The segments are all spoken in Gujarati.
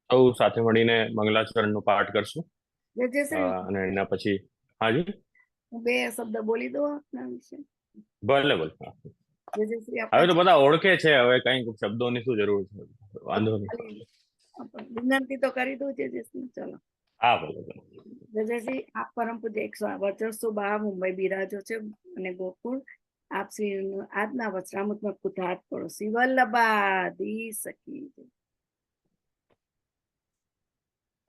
સૌ સાથે મળીને મંગલાચરણનો પાઠ કરશું. જયશ્રી, અને એના પછી હાજી હું બે શબ્દ બોલી દઉં આપના વિશે. ભલે ભલે. જયશ્રી, હવે આપના તો બધા ઓળખે છે, હવે કઈ શબ્દોની શું જરૂર છે, વાંધો નહીં. વિનંતી તો કરી દઉં જયશ્રી. ચલો. હા ભલે ભલે. જયશ્રી, આપ પરમ પૂજ્ય 100 મુંબઈ બિરાજો છે અને ગોકુળ આપ શ્રી આજના વસ્ત્રામૃતમાં કુધાત કરો. શ્રી વલ્લભા દી સખી.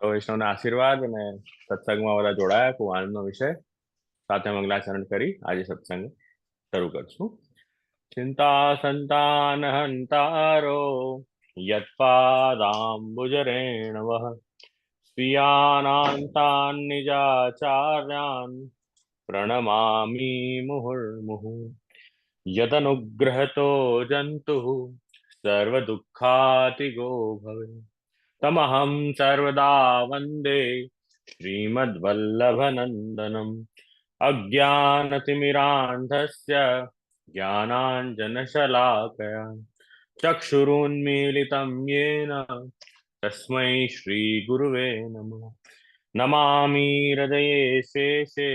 વૈષ્ણવના આશીર્વાદ અને સત્સંગમાં બધા જોડાયા, ખૂબ આનંદનો વિષય. સાથે મંગલાચરણ કરી આજે સત્સંગ શરૂ કરશું. ચિંતા સંતાન હંતારો યત્પાદાંબુજરેણવ સ્વીયાનાંતાન નિજાચાર્યાન પ્रणमामि मुहुर्मुहुः यदनुग्रहतो जन्तुः सर्वदुःखातिगो भवेत् तमहं सर्वदा वन्दे श्रीमद्वल्लभनन्दनम् अज्ञानतिमिरान्धस्य ज्ञानाञ्जनशलाकया चक्षुरुन्मीलितं येन तस्मै श्रीगुरुवे नमः। नमामि हृदये शेषे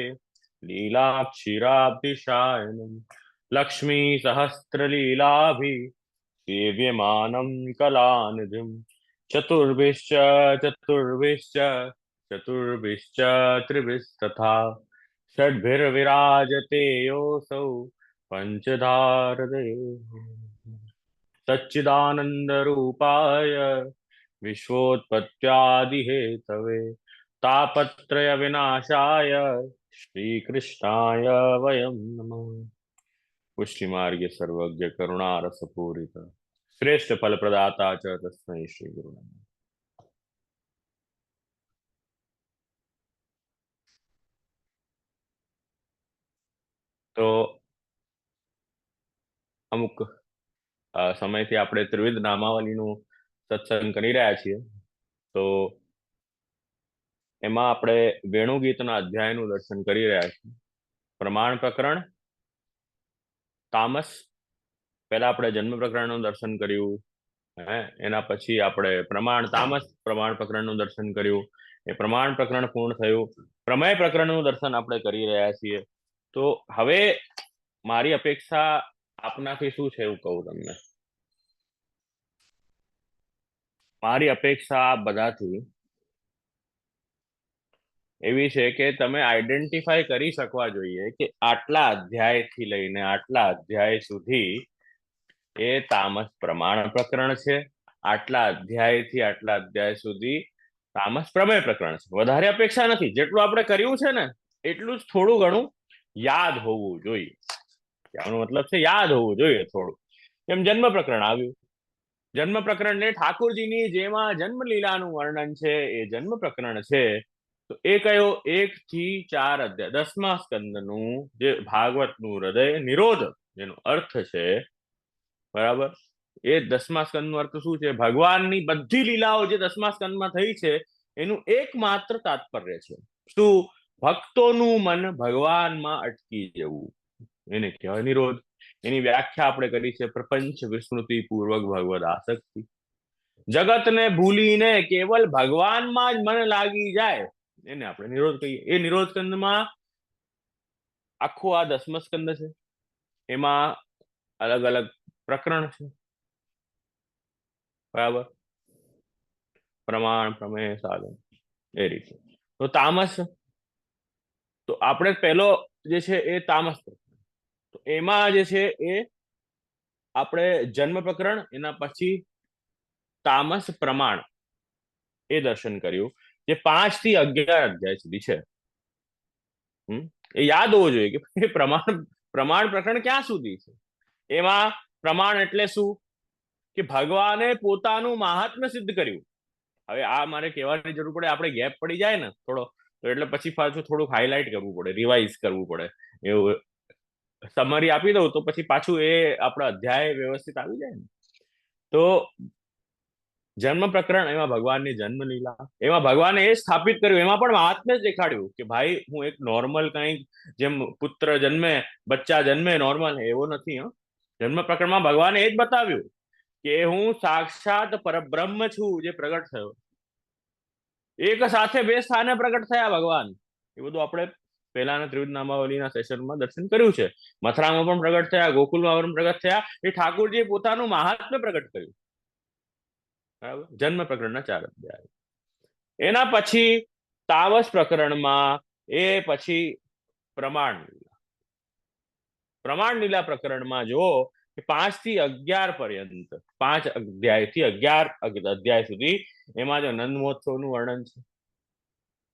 लीलाक्षीराब्धिशायनम् लक्ष्मी सहस्रलीलाभि सेव्यमानं कलानिधिम् चतुर्भिश्च चतुर्भिश्च चतुर्भिश्च त्रिभिस्तथा षड्भिर्विराजते योऽसौ पञ्चधारदये सच्चिदानन्दरूपाय विश्वोत्पत्त्यादिहेतवे तापत्रयविनाशाय श्रीकृष्णाय वयं नमः। पुष्टिमार्गे सर्वज्ञ करुणारसपूरित श्रेष्ठ फल प्रदाता च तस्मै श्री गुरु नमः। તો અમુક સમયથી આપણે ત્રિવિધ નામાવલીનું સત્સંગ કરી રહ્યા છીએ. તો એમાં આપણે વેણુગીતના અધ્યાયનું દર્શન કરી રહ્યા છીએ. પ્રમાણ પ્રકરણ તામસ, પહેલા આપણે જન્મ પ્રકરણનું દર્શન કર્યું, એના પછી આપણે પ્રમાણ તામસ પ્રમાણ પ્રકરણનું દર્શન કર્યું. એ પ્રમાણ પ્રકરણ પૂર્ણ થયું. પ્રમેય પ્રકરણનું દર્શન આપણે કરી રહ્યા છીએ. તો હવે મારી અપેક્ષા આપનાથી શું છે એવું કહું તમને. મારી અપેક્ષા બધાથી એવી છે કે તમે આઈડેન્ટિફાઈ કરી શકવા જોઈએ કે આટલા અધ્યાયથી લઈને આટલા અધ્યાય સુધી એ તામસ પ્રમાણ પ્રકરણ છે, આટલા અધ્યાયથી આટલા અધ્યાય સુધી તામસ પ્રમેય પ્રકરણ છે. વધારે અપેક્ષા નથી. જેટલું આપણે કર્યું છે ને એટલું જ થોડું ઘણું યાદ હોવું જોઈએ. આનો મતલબ છે યાદ હોવું જોઈએ થોડું. એમ જન્મ પ્રકરણ આવ્યું. જન્મ પ્રકરણ ને ઠાકોરજીની જેમાં જન્મ લીલાનું વર્ણન છે એ જન્મ પ્રકરણ છે. તો એ કયો 1 થી 4 અધ્યાય 10મા સ્કંદનું જે ભાગવતનું હૃદય નિરોધ જેનો અર્થ છે, બરાબર, એ 10મા સ્કંદનો અર્થ શું છે? ભગવાનની બધી લીલાઓ જે 10મા સ્કંદમાં થઈ છે એનું એકમાત્ર તાત્પર્ય છે શું? ભક્તોનું મન ભગવાનમાં અટકી જવું, એને કહેવાય નિરોધ. એની વ્યાખ્યા આપણે કરી છે પ્રપંચ વિસ્મૃતિ પૂર્વક ભગવદ આસક્તિ. જગતને ભૂલીને કેવલ ભગવાનમાં જ મન લાગી જાય એને આપણે નિરોધ કહીએ. એ નિરોધ સ્કંદમાં આખો આ 10મો સ્કંદ છે. એમાં અલગ અલગ પ્રકરણ છે, બરાબર, પ્રમાણ પ્રમેય સાધન એ રીતે. તો તામસ, તો આપણે પહેલો જે છે એ તામસ પ્રકરણ. તો એમાં જે છે એ આપણે જન્મ પ્રકરણ, એના પછી તામસ પ્રમાણ એ દર્શન કર્યું, જે 5 થી 11 અધ્યાય સુધી છે. એ યાદ હોવું જોઈએ કે પ્રમાણ પ્રકરણ ક્યાં સુધી છે. એમાં પ્રમાણ એટલે શું કે ભગવાને પોતાનું મહાત્મ્ય સિદ્ધ કર્યું. હવે આ મારે કહેવાની જરૂર પડે, આપણે ગેપ પડી જાય ને થોડો, તો એટલે પછી પાછું થોડુંક હાઇલાઇટ કરવું પડે, રિવાઇઝ કરવું પડે. એવું સમરી આપી દઉં તો પછી પાછું એ આપણા અધ્યાય વ્યવસ્થિત આવી જાય ને. તો જન્મ પ્રકરણ, એમાં ભગવાનની જન્મ લીલા, એમાં ભગવાને એ સ્થાપિત કર્યું, એમાં પણ મહાત્મ્ય જ દેખાડ્યું કે ભાઈ હું એક નોર્મલ કંઈક જેમ પુત્ર જન્મે, બચ્ચા જન્મે નોર્મલ, એવો નથી. જન્મ પ્રકરણમાં ભગવાને એ જ બતાવ્યું કે હું સાક્ષાત પરબ્રહ્મ છું જે પ્રગટ થયો. એક સાથે બે સ્થાને પ્રગટ થયા ભગવાન. એ બધું આપણે પહેલાના ત્રિવિધ નામાવલીના સેશનમાં દર્શન કર્યું છે. મથુરામાં પણ પ્રગટ થયા, ગોકુલમાં પણ પ્રગટ થયા. એ ઠાકોરજીએ પોતાનું મહાત્મ્ય પ્રગટ કર્યું. બરાબર, જન્મ પ્રકરણના 4 અધ્યાય. એના પછી તામસ પ્રકરણમાં એ પછી પ્રમાણ લીલા. પ્રમાણ લીલા પ્રકરણમાં જુઓ કે 5 થી 11 પર્યંત, 5 અધ્યાયથી 11 અધ્યાય સુધી એમાં જો નંદ મહોત્સવનું વર્ણન છે.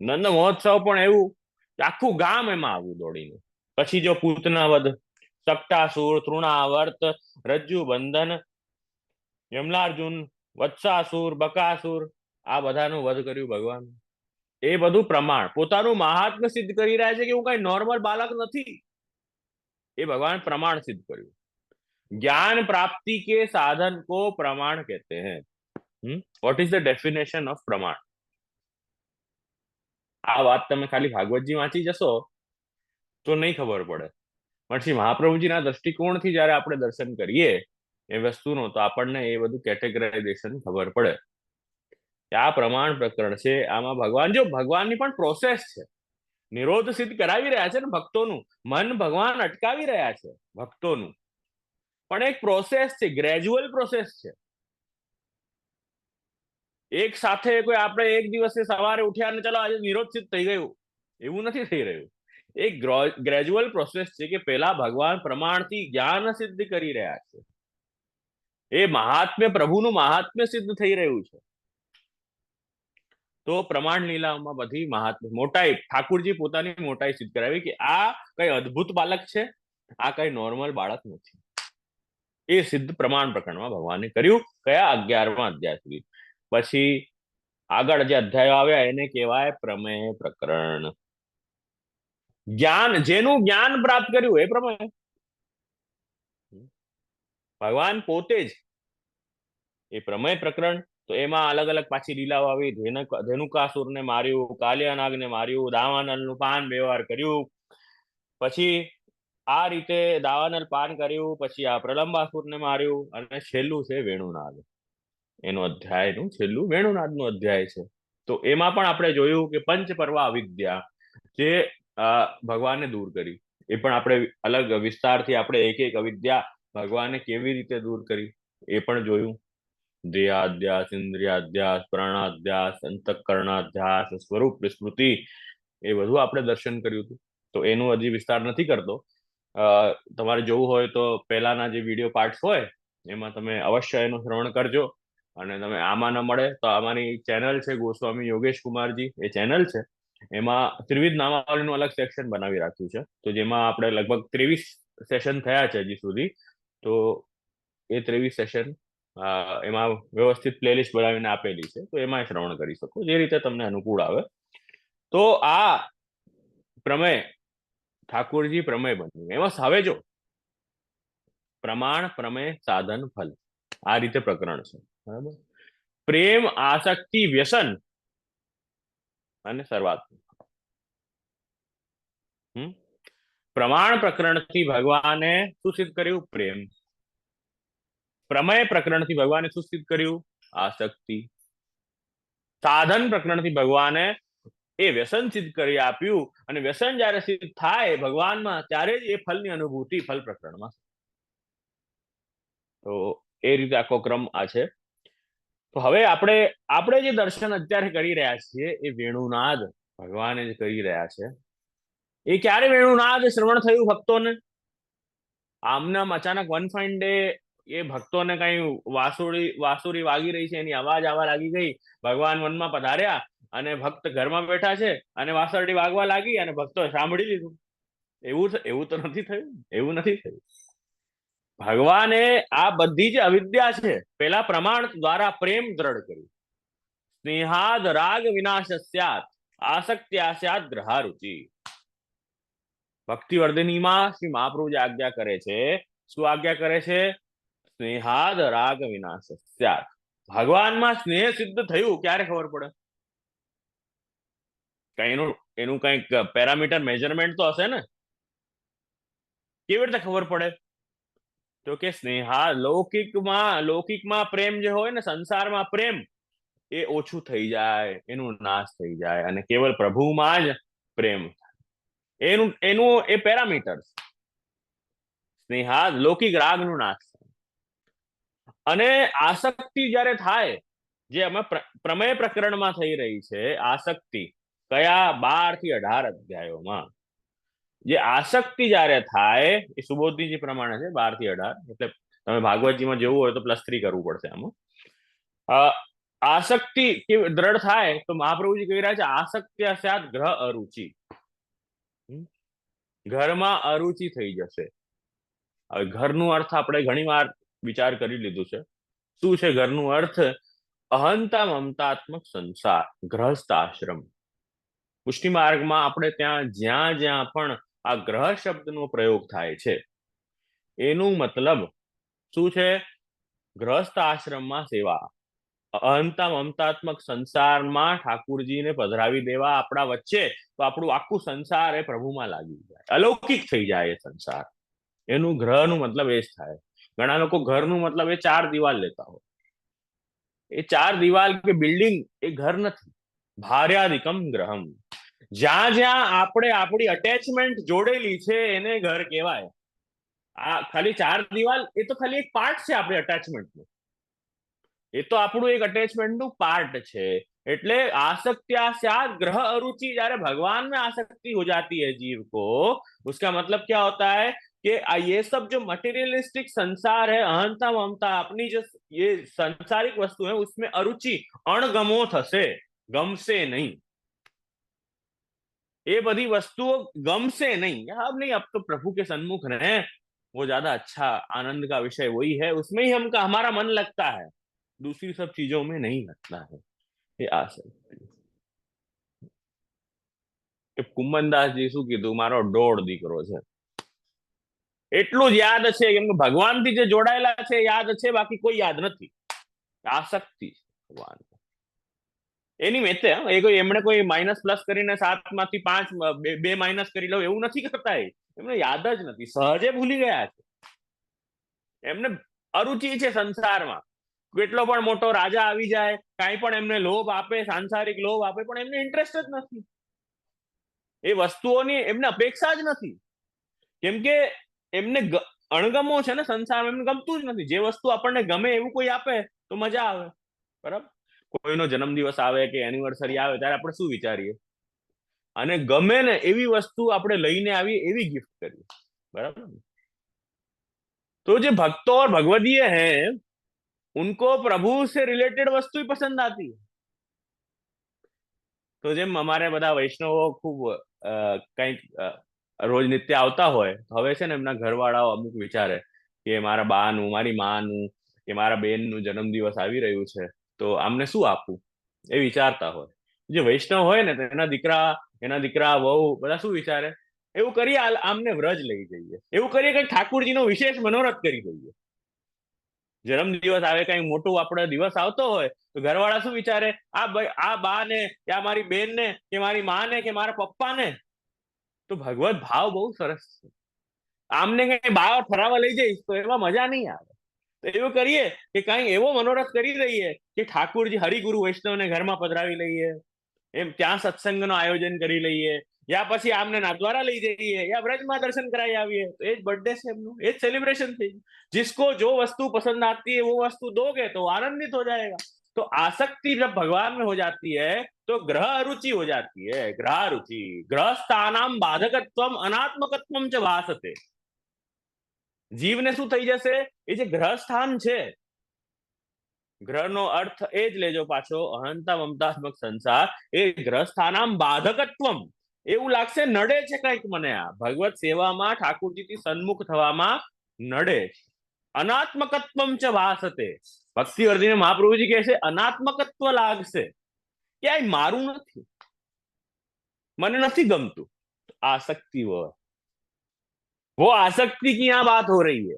નંદ મહોત્સવ પણ એવું કે આખું ગામ એમાં આવ્યું દોડીને. પછી જો પૂતના વધ, સપ્તાસુર, તૃણાવર્ત, રજ્જુ બંધન, યમલાર્જુન, વત્સાસુર, બકાસુર, આ બધાનું વધ કર્યું ભગવાન. એ બધું પ્રમાણ, પોતાનું મહાત્મ્ય સિદ્ધ કરી રહ્યા છે કે હું કઈ નોર્મલ બાલક નથી. એ ભગવાન પ્રમાણ સિદ્ધ કર્યું. ज्ञान प्राप्ति के साधन को प्रमाण कहते हैं. What is the definition of प्रमाण? આ વાત તમે ખાલી ભાગવતજી વાંચી જશો તો નહીં ખબર પડે, પણ શ્રી મહાપ્રભુજીના દ્રષ્ટિકોણથી જયારે આપણે દર્શન કરીએ એ વસ્તુનો, તો આપણને એ બધું કેટેગરાઇઝેશન ખબર પડે કે આ પ્રમાણ પ્રકરણ છે. આમાં ભગવાન, જો ભગવાનની પણ પ્રોસેસ છે. નિરોધ સિદ્ધ કરાવી રહ્યા છે ને ભક્તોનું, મન ભગવાન અટકાવી રહ્યા છે ભક્તોનું, પણ એક પ્રોસેસ છે, ગ્રેજ્યુઅલ પ્રોસેસ છે. એક સાથે કોઈ આપણે એક દિવસે સવારે ઉઠ્યા અને ચલો આજે નિરોધ સિદ્ધ થઈ ગયું, એવું નથી થઈ રહ્યું. એક ગ્રેજ્યુઅલ પ્રોસેસ છે કે પહેલા ભગવાન પ્રમાણથી જ્ઞાન સિદ્ધ કરી રહ્યા છે. એ મહાત્મ્ય, પ્રભુનું મહાત્મ્ય સિદ્ધ થઈ રહ્યું છે. તો પ્રમાણ લીલાઓમાં બધી મહાત્મ્ય, મોટાઈ, ઠાકુરજી પોતાની મોટાઈ સિદ્ધ કરાવી કે આ કઈ અદ્ભુત બાલક છે, આ કઈ નોર્મલ બાળક નથી. એ સિદ્ધ પ્રમાણ પ્રકરણમાં ભગવાને કર્યું. કયા? 11મા અધ્યાય સુધી. પછી આગળ જે અધ્યાયો આવ્યા એને કહેવાય પ્રમેય પ્રકરણ. જ્ઞાન, જેનું જ્ઞાન પ્રાપ્ત કર્યું એ પ્રમેય. ભગવાન પોતે જ એ પ્રમેય પ્રકરણ. તો એમાં અલગ અલગ પાછી લીલાઓ આવી. ધેનુકાસુરને માર્યું, કાલિયાનાગને માર્યું, દાવાનલનું પાન વ્યવહાર કર્યું. પછી આ રીતે દાવાનલ પાન કર્યું, પછી આ પ્રલંબાસુરને માર્યું, અને છેલ્લું છે વેણુનાદ. એનું અધ્યાયનું છેલ્લું વેણુનાદનું અધ્યાય છે. તો એમાં પણ આપણે જોયું કે પંચપર્વા અવિદ્યા જે ભગવાને દૂર કરી, એ પણ આપણે અલગ વિસ્તારથી આપણે એક એક અવિદ્યા ભગવાને કેવી રીતે દૂર કરી એ પણ જોયું. દેહાધ્યાસ, ઇન્દ્રિયાધ્યાસ, પ્રાણાધ્યાસ, અંતઃકરણાધ્યાસ, સ્વરૂપ વિસ્મૃતિ, એ બધું આપણે દર્શન કર્યું હતું. તો એનું હજી વિસ્તાર નથી કરતો. તમારે જોવું હોય તો પહેલાના જે વિડીયો પાર્ટ્સ હોય એમાં તમે અવશ્ય એનું શ્રવણ કરજો. અને તમે આમાં ન મળે તો અમારી ચેનલ છે ગોસ્વામી યોગેશ કુમારજી, એ ચેનલ છે, એમાં ત્રિવિધ નામાવલીનું અલગ સેક્શન બનાવી રાખ્યું છે. તો જેમાં આપણે લગભગ 23 સેશન થયા છે હજી સુધી. તો એ 23 સેશન એમાં વ્યવસ્થિત પ્લેલિસ્ટ બનાવીને આપેલી છે, તો એમાં શ્રવણ કરી શકો જે રીતે તમને અનુકૂળ આવે. તો આ પ્રમેય, ઠાકોરજી પ્રમેય બન્યું. એમાં હવે જો પ્રમાણ, પ્રમેય, સાધન, ફલ, આ રીતે પ્રકરણ છે. બરાબર. પ્રેમ, આસક્તિ, વ્યસન અને સર્વાત્મક. પ્રમાણ પ્રકરણથી ભગવાને શું સિદ્ધ કર્યું? પ્રેમ. પ્રમેય પ્રકરણથી ભગવાને શું સિદ્ધ કર્યું? આસક્તિ. સાધન પ્રકરણથી ભગવાને એ વ્યસન સિદ્ધ કરી આપ્યું. અને વ્યસન જયારે સિદ્ધ થાય ભગવાનમાં, ત્યારે જ એ ફલની અનુભૂતિ ફલ પ્રકરણમાં. તો એ રીતે આખો ક્રમ આ છે. તો હવે આપણે જે દર્શન અત્યારે કરી રહ્યા છીએ એ વેણુનાદ ભગવાને જ કરી રહ્યા છે. એ ક્યારે વેણુનાદ શ્રવણ થયું ભક્તોને? આમનામ અચાનક વન ફાઇન ડે એ ભક્તોને કઈ વાસુરી વાગી રહી છે, એની અવાજ આવવા લાગી ગઈ, ભગવાન વનમાં પધાર્યા અને ભક્ત ઘરમાં બેઠા છે અને વાસરડી વાગવા લાગી અને ભક્તોએ સાંભળી લીધું. એવું તો નથી થયું. એવું નથી થયું. ભગવાને આ બધી જે અવિદ્યા છે પેલા પ્રમાણ દ્વારા પ્રેમ દ્રઢ કર્યું. સ્નેહાદ રાગ વિનાશ સ્યાત, આસક્ત્યા સ્યાત ગ્રહારુચિ. ભક્તિવર્ધિનીમાં શ્રી મહાપ્રભુ જે આજ્ઞા કરે છે, શું આજ્ઞા કરે છે? સ્નેહાદ રાગ વિનાશ સ્યાત. ભગવાનમાં સ્નેહ સિદ્ધ થયું ક્યારે ખબર પડે? એનું કઈક પેરામીટર મેજરમેન્ટ તો હશે ને? કેવી રીતે ખબર પડે? તો કે સ્નેહા લૌકિકમાં પ્રેમ જે હોય ને, સંસારમાં પ્રેમ, એ ઓછું થઈ જાય, એનું નાશ થઈ જાય અને કેવલ પ્રભુમાં જ પ્રેમ, એનું એનું એ પેરામીટર સ્નેહાદ લૌકિક રાગનું નાશ. અને આસક્તિ જ્યારે થાય, જે અમે પ્રમેય પ્રકરણમાં થઈ રહી છે આસક્તિ, કયા 12 થી 18 અધ્યાયોમાં જે આસક્તિ જ્યારે થાય, એ સુબોધજીજી પ્રમાણે છે 12 થી 18, એટલે તમે ભાગવતજીમાં જેવું હોય તો +3 કરવું પડશે આમાં. આસક્તિ દ્રઢ થાય તો મહાપ્રભુજી કહી રહ્યા છે આસક્ત્ય સ્યાદ ગ્રહ અરુચિ, ઘરમાં અરુચિ થઈ જશે. હવે ઘરનું અર્થ આપણે ઘણી વાર વિચાર કરી લીધું છે. શું છે ઘરનું અર્થ? અહંતા મમતાત્મક સંસાર, ગ્રહસ્થ આશ્રમ. પુષ્ટિ માર્ગમાં આપણે ત્યાં જ્યાં પણ આ ગ્રહ શબ્દનો પ્રયોગ થાય છે, એનું મતલબ શું છે? ગ્રહસ્થ આશ્રમમાં સેવા, અહંતા મમતાત્મક સંસારમાં ઠાકુરજીને પધરાવી દેવા આપણા વચ્ચે, તો આપણું આખું સંસાર એ પ્રભુમાં લાગી જાય, અલૌકિક થઈ જાય એ સંસાર. એનું ગ્રહનું મતલબ એ જ થાય. ઘણા લોકો ઘરનું મતલબ એ 4 દિવાલ લેતા હોય. એ 4 દિવાલ કે બિલ્ડિંગ એ ઘર નથી. ભાર્યાદિકમ ગ્રહમ, જ્યાં આપણે આપણી અટેચમેન્ટ જોડેલી છે એને ઘર કહેવાય. આ ખાલી 4 દિવાલ એ તો ખાલી એક પાર્ટ છે આપણી અટેચમેન્ટનું, એ તો આપણું એક અટેચમેન્ટનું પાર્ટ છે. એટલે आसक्त्या स्यात् ग्रह अरुचि, જ્યારે भगवान में आसक्ति हो जाती है जीव को, उसका मतलब क्या होता है कि ये सब जो मटेरियलिस्टिक संसार है, अहंता ममता, अपनी जो ये सांसारिक वस्तु है, उसमें अरुचि, अणगमो थશે, गमશે नहीं. ये बड़ी वस्तुओं गमશે नहीं. अब नहीं, अब तो प्रभु के सन्मुख रहे, वो ज्यादा अच्छा आनंद का विषय वही है, उसमें ही हमारा मन लगता है, दूसरी सब चीजों में नहीं लगता है. ये आसक्ति. કુંમનદાસજી શું કીધું? મારો દોઢ દીકરો છે, એટલું જ યાદ છે, કેમ કે ભગવાનથી જે જોડાયેલા છે યાદ છે, બાકી કોઈ યાદ નથી. આસક્તિ ભગવાન એની મેતે, એ કોઈ એમણે કોઈ માઇનસ પ્લસ કરીને 7 માંથી 5 બે માઇનસ કરી લો એવું નથી કરતા. એમને યાદ જ નથી, સહજે ભૂલી ગયા છે. એમને અરુચિ છે સંસારમાં. કેટલો પણ મોટો રાજા આવી જાય, કાંઈ પણ એમને લોભ આપે, સાંસારિક લોભ આપે, પણ એમને ઇન્ટરેસ્ટ જ નથી. એ વસ્તુઓની એમને અપેક્ષા જ નથી, કેમ કે એમને અણગમો છે ને સંસારમાં, એમને ગમતું જ નથી. જે વસ્તુ આપણને ગમે એવું કોઈ આપે તો મજા આવે, બરાબર? કોઈનો જન્મદિવસ આવે કે એનિવર્સરી આવે ત્યારે આપણે શું વિચારીએ? અને ગમે ને એવી વસ્તુ આપણે લઈને આવીએ, એવી ગિફ્ટ કરીએ, બરાબર? तो जो भक्तों और भगवदीय हैं, उनको प्रभु से रिलेटेड वस्तु ही पसंद आती है. તો જેમ અમારે બધા વૈષ્ણવો ખૂબ કંઈક રોજ નિત્ય આવતા હોય, હવે છે ને એમના ઘરવાળાઓ અમુક વિચારે કે મારા બાનું, મારી માનું કે મારા બેનનું જન્મદિવસ આવી રહ્યું છે, તો આમને શું આપવું, એ વિચારતા હોય. જે વૈષ્ણવ હોય ને, એના દીકરા વહુ બધા શું વિચારે? એવું કરીએ, આમને વ્રજ લઈ જઈએ, એવું કરીએ કે ઠાકુરજીનો વિશેષ મનોરથ કરી દઈએ. જન્મદિવસ આવે, કઈ મોટું આપણે દિવસ આવતો હોય, તો ઘરવાળા શું વિચારે? આ બા ને, યા મારી બેન ને, કે મારી માં ને, કે મારા પપ્પા ને. તો ભગવત ભાવ બહુ સરસ છે. આમને કઈ બા ફરાવા લઈ જઈશ તો એમાં મજા નહીં આવે. તો એવું કરીએ કે કઈ એવો મનોરથ કરી દઈએ કે ઠાકુરજી હરિગુરુ વૈષ્ણવને ઘરમાં પધરાવી લઈએ, એમ ત્યાં સત્સંગનું આયોજન કરી લઈએ, યા પછી આમને નાથદ્વારા લઈ જઈએ, યા વ્રજમાં દર્શન કરાવી આવીએ. તો એ જ બર્થડે છે એમનું, એ જ સેલિબ્રેશન થઈ. जिसको जो वस्तु पसंद आती है वो वस्तु दोगे तो आनंदित हो जाएगा. तो आसक्ति जब भगवान में हो जाती है तो ग्रह अरुचि हो जाती है. ग्रह रुचि, ग्रह स्थानाम बाधकत्वम अनात्मकत्वम च भासते. જીવને શું થઈ જશે? એ જે ગ્રહ સ્થાન છે, ગ્રહનો અર્થ એ જ લેજો પાછો, અહંતા મમતાત્મક સંસાર, એ ગ્રહ સ્થાનામ બાધકત્વમ. એવું લાગશે નડે છે કંઈક મને, આ ભગવત સેવામાં ઠાકુરજીથી સન્મુખ થવામાં નડે. અનાત્મકત્વમ ચ ભાસતે. ભક્તિ વર્ધીને મહાપ્રભુજી કહે છે અનાત્મકત્વ લાગશે, ક્યાંય મારું નથી, મને નથી ગમતું. आसक्ति वो आसक्ति की यहाँ बात हो रही है.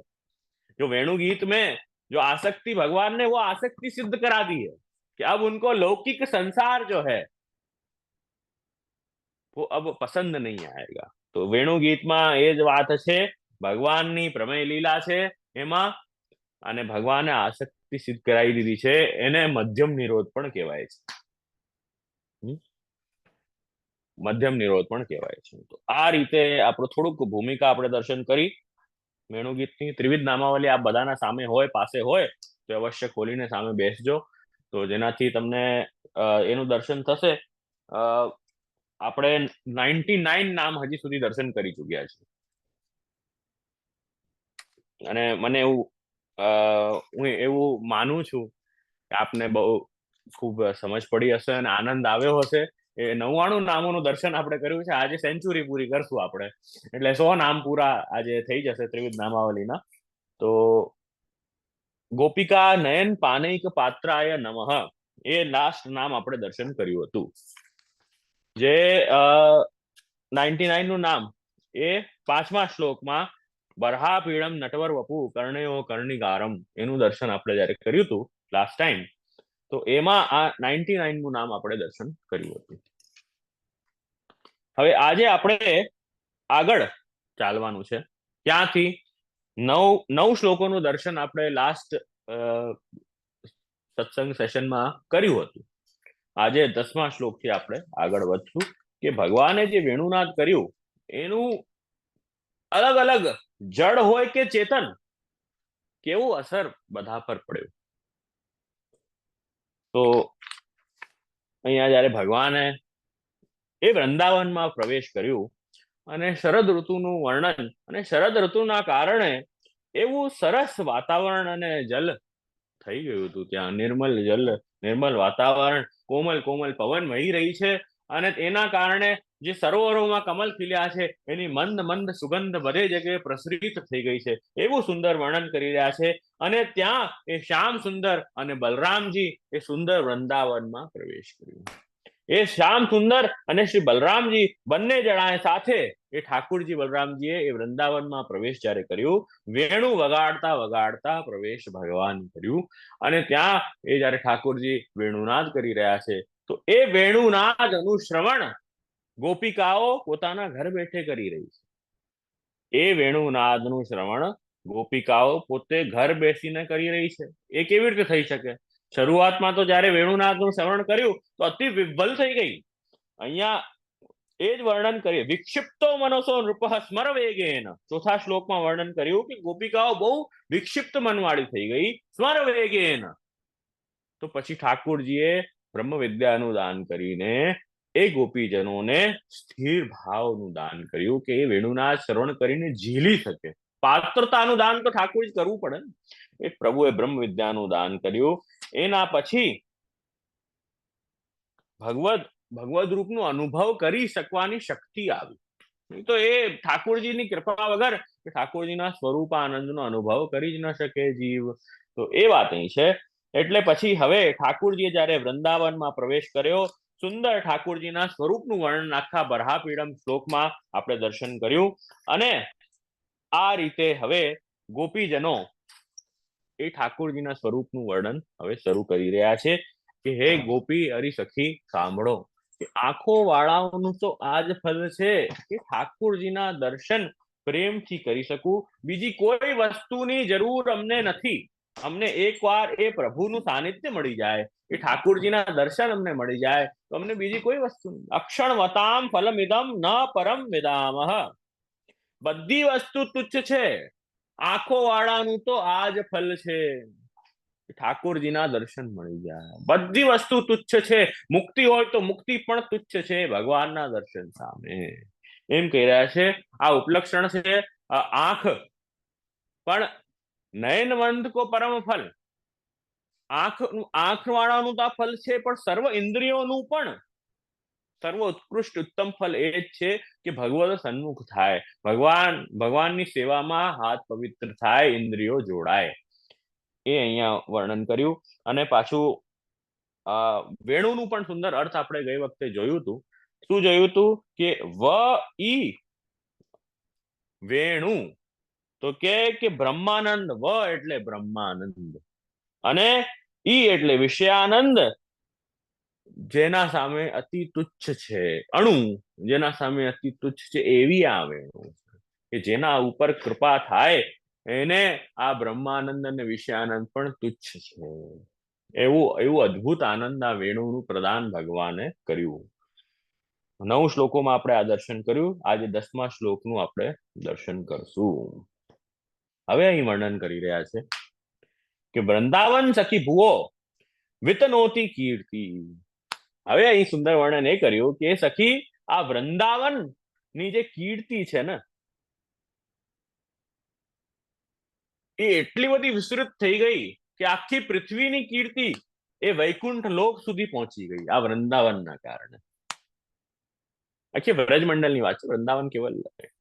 जो वेणु गीत में जो आसक्ति भगवान ने वो आसक्ति सिद्ध करा दी है कि अब उनको लौकिक संसार जो है वो अब पसंद नहीं आएगा. तो वेणु गीत में ये વાત છે, ભગવાનની પ્રમેય લીલા છે એમાં, અને ભગવાને આસક્તિ મુક્તિ સિદ્ધ કરાવી દીધી છે, એને મધ્યમ નિરોધ પણ કહેવાય છે. મધ્યમ નિરોધ પણ કહેવાય છે. તો આ રીતે આપણું થોડુંક ભૂમિકા આપણે દર્શન કરી વેણુગીતની. ત્રિવિધ નામાવલી આ બધાના સામે હોય, પાસે હોય તો અવશ્ય ખોલીને સામે બેસજો, તો જેનાથી તમને એનું દર્શન થશે. આપણે 99 નામ હજી સુધી દર્શન કરી ચુક્યા છે, અને મને એવું હું એવું માનું છું કે આપને બહુ ખૂબ સમજ પડી હશે અને આનંદ આવ્યો હશે. એ 99 નામોનું દર્શન આપણે કર્યું છે. આજે સેન્ચુરી પૂરી કરશું આપણે, એટલે 100 નામ પૂરા આજે થઈ જશે ત્રિવિધ નામાવલીના. તો ગોપિકા નયન પાનૈક પાત્રાય નમઃ, એ લાસ્ટ નામ આપણે દર્શન કર્યું હતું. જે 99 નું નામ એ 5મા શ્લોકમાં બરહાપીડમ નટવર વપુ કર્ણયો કર્ણિકારમ, એનું દર્શન આપણે જયારે કર્યું હતું લાસ્ટ ટાઈમ, તો એમાં આ 99 નું નામ આપણે દર્શન કર્યું હતું. હવે આજે આપણે આગળ ચાલવાનું છે. ત્યાંથી 9 શ્લોકોનું દર્શન આપણે લાસ્ટ સત્સંગ સેશનમાં કર્યું હતું. આજે 10મા શ્લોકથી આપણે આગળ વધશું કે ભગવાને જે વેણુનાદ કર્યું એનું અલગ અલગ જડ હોય કે ચેતન કેવું અસર બધા પર પડ્યું. તો અહીંયા જયારે ભગવાને એ વૃંદાવનમાં પ્રવેશ કર્યું અને શરદ ઋતુનું વર્ણન, અને શરદ ઋતુના કારણે એવું સરસ વાતાવરણ અને જલ થઈ ગયું હતું. ત્યાં નિર્મલ જલ, નિર્મલ વાતાવરણ, કોમલ કોમલ પવન વહી રહી છે, અને એના કારણે જે સરોવરોમાં કમલ ખીલ્યા છે એની મંદ મંદ સુગંધ બધે જગ્યાએ પ્રસરિત થઈ ગઈ છે, એવું સુંદર વર્ણન કરી રહ્યા છે. અને ત્યાં એ શ્યામ સુંદર અને બલરામજી એ સુંદર વૃંદાવનમાં પ્રવેશ કર્યો. એ શ્યામ સુંદર અને શ્રી બલરામજી બંને જણાએ સાથે એ ઠાકુરજી બલરામજીએ એ વૃંદાવનમાં પ્રવેશ જ્યારે કર્યું, વેણુ વગાડતા વગાડતા પ્રવેશ ભગવાન કર્યું. અને ત્યાં એ જયારે ઠાકુરજી વેણુનાદ કરી રહ્યા છે, તો એ વેણુનાદ નું શ્રવણ ગોપિકાઓ પોતાના ઘર બેઠે કરી રહી છે. એ વેણુનાદ નું શ્રવણ ગોપિકાઓ પોતે ઘર બેસીને કરી રહી છે. એ કેવી રીતે થઈ શકે? શરૂઆતમાં તો જયારે વેણુનાદનું શ્રવણ કર્યું તો અતિ વિહ્વલ થઈ ગઈ. અહીંયા એ જ વર્ણન કરીએ, વિક્ષિપ્તો મનસો નૃપ સ્મર વેગેન, 4થા શ્લોકમાં વર્ણન કર્યું કે ગોપિકાઓ બહુ વિક્ષિપ્ત મનવાળી થઈ ગઈ, સ્મર વેગેન. તો પછી ઠાકુરજીએ બ્રહ્મ વિદ્યાનું દાન કરીને એ ગોપીજનોને સ્થિર ભાવનું દાન કર્યું કે એ વેણુનાદ શ્રવણ કરીને ઝીલી શકે. પાત્રતાનું દાન તો ઠાકુરજી કરવું પડે ને. એ પ્રભુએ બ્રહ્મ વિદ્યાનું દાન કર્યું. એના પછી ભગવદ રૂપનો અનુભવ કરી શકવાની શક્તિ આવી. તો એ ઠાકોરજીની કૃપા વગર ઠાકોરજીના સ્વરૂપાનંદનો અનુભવ કરી જ ન શકે જીવ. તો એ વાત અહીં છે. એટલે પછી હવે ઠાકોરજીએ જયારે વૃંદાવનમાં પ્રવેશ કર્યો, સુંદર ઠાકોરજીના સ્વરૂપનું વર્ણન આખા બરહાપીડમ શ્લોકમાં આપણે દર્શન કર્યું. અને આ રીતે હવે ગોપીજનો એ ઠાકોરજીના સ્વરૂપનું વર્ણન હવે શરૂ કરી રહ્યા છે કે હે ગોપી હરી સખી સાંભળો, કે આંખો વાળાઓનું તો આ જ ફલ છે કે ઠાકોરજીના દર્શન પ્રેમથી કરી શકું. બીજી કોઈ વસ્તુની જરૂર અમને નથી. અમને એકવાર એ પ્રભુનું સાનિધ્ય મળી જાય, એ ઠાકોરજીના દર્શન અમને મળી જાય, તો અમને બીજી કોઈ વસ્તુ નહીં. અક્ષણવતામ ફલમિદમ ન પરમ વિદામહ. બધી વસ્તુ તુચ્છ છે, આંખો વાળાનું તો આ જ ફલ છે, ઠાકોરજીના દર્શન મળી જાય. બધી વસ્તુ તુચ્છ છે. મુક્તિ હોય તો મુક્તિ પણ તુચ્છ છે ભગવાનના દર્શન સામે, એમ કહી રહ્યા છે. આ ઉપલક્ષણ છે આંખ. પણ નયનવંત કો પરમ ફલ, આંખ વાળાનું તો આ ફલ છે, પણ સર્વ ઇન્દ્રિયોનું પણ સર્વ ઉત્કૃષ્ટ ઉત્તમ ફલ એ જ છે કે ભગવદ સન્મુખ થાય, ભગવાનની સેવામાં હાથ પવિત્ર થાય, ઇન્દ્રિયો જોડાય. એ અહીંયા વર્ણન કર્યું. અને પાછું વેણુનું પણ સુંદર અર્થ આપણે ગઈ વખતે જોયું હતું. શું જોયું હતું? કે વ ઈ વેણુ, તો કે બ્રહ્માનંદ. વ એટલે બ્રહ્માનંદ, અને ઈ એટલે વિષયાનંદ, જેના સામે અતિ તુચ્છ છે. અણુ જેના સામે અતિ તુચ્છ છે, એવી આ વેણુ કે જેના ઉપર કૃપા થાય એને આ બ્રહ્માનંદ અને વિષયાનંદ પણ તુચ્છ છે. એવું અદ્ભુત આનંદ આ વેણુનું પ્રદાન ભગવાને કર્યું. 9 શ્લોકોમાં આપણે આ દર્શન કર્યું. આજે 10મા શ્લોકનું આપણે દર્શન કરશું. હવે અહીં વર્ણન કરી રહ્યા છે કે વૃંદાવન સખી ભુવો વિતનોતી કીર્તિ. હવે અહીં સુંદર વર્ણન એ કર્યું કે સખી આ વૃંદાવન ની જે કીર્તિ છે ને એ એટલી બધી વિસ્તૃત થઈ ગઈ કે આખી પૃથ્વીની કીર્તિ એ વૈકુંઠ લોક સુધી પહોંચી ગઈ આ વૃંદાવનના કારણે. આખી વ્રજમંડળની વાત છે. વૃંદાવન કેવલ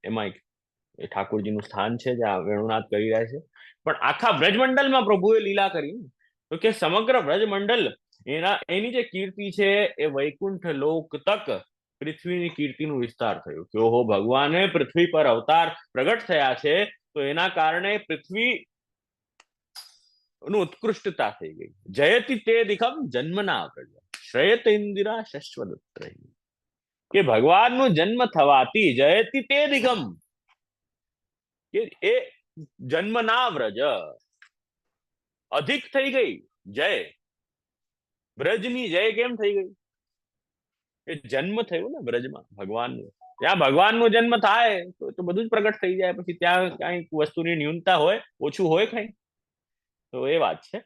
એમાં એ ઠાકોરજીનું સ્થાન છે જ્યાં વેણુનાથ કરી રહ્યા છે, પણ આખા વ્રજમંડળમાં પ્રભુએ લીલા કરી. તો કે સમગ્ર વ્રજમંડળ એની જે કીર્તિ છે એ વૈકુંઠ લોક તક પૃથ્વીની કીર્તિનું વિસ્તાર થયું કે ઓહો ભગવાને પૃથ્વી પર અવતાર પ્રગટ થયા છે, તો એના કારણે પૃથ્વી ઉત્કૃષ્ટતા થઈ ગઈ. જયતિ તે દિખમ જન્મના વ્રજ શ્રેયત ઇન્દિરા શશ્વદત્ત. કે ભગવાનનું જન્મ થવાથી જયતિ તે દિગમ કે એ જન્મના વ્રજ અધિક થઈ ગઈ. જય બ્રજની જય કેમ થઈ ગઈ? એ જન્મ થયું ને બ્રજમાં ભગવાનનું. ત્યાં ભગવાનનો જન્મ થાય તો બધું જ પ્રગટ થઈ જાય. પછી ત્યાં કઈ વસ્તુની ન્યૂનતા હોય, ઓછું હોય કઈ? તો એ વાત છે.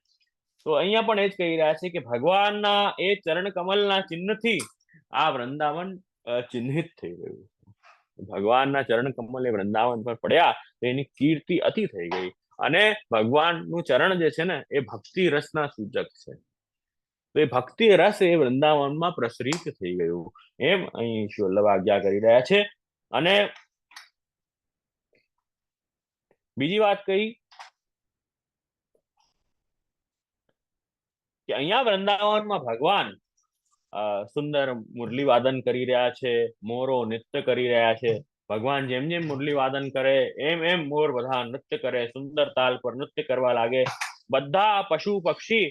તો અહીંયા પણ એ જ કહી રહ્યા છે કે ભગવાનના એ ચરણ કમલના ચિહ્નથી આ વૃંદાવન ચિહ્નિત થઈ ગયું. ભગવાનના ચરણ કમલ એ વૃંદાવન પર પડ્યા તો એની કીર્તિ અતિ થઈ ગઈ. અને ભગવાનનું ચરણ જે છે ને એ ભક્તિ રસના સૂચક છે. તો એ ભક્તિ રસ એ વૃંદાવનમાં પ્રસરિત થઈ ગયું. એમ અહીં શ્રી વલ્લભ આજ્ઞા કરી રહ્યા છે. અને બીજી વાત કહી કે અહીંયા વૃંદાવનમાં ભગવાન સુંદર મુરલી વાદન કરી રહ્યા છે, મોરો નૃત્ય કરી રહ્યા છે. ભગવાન જેમ જેમ મુરલી વાદન કરે એમ એમ મોર બધા નૃત્ય કરે, સુંદર તાલ પર નૃત્ય કરવા લાગે. બધા પશુ પક્ષી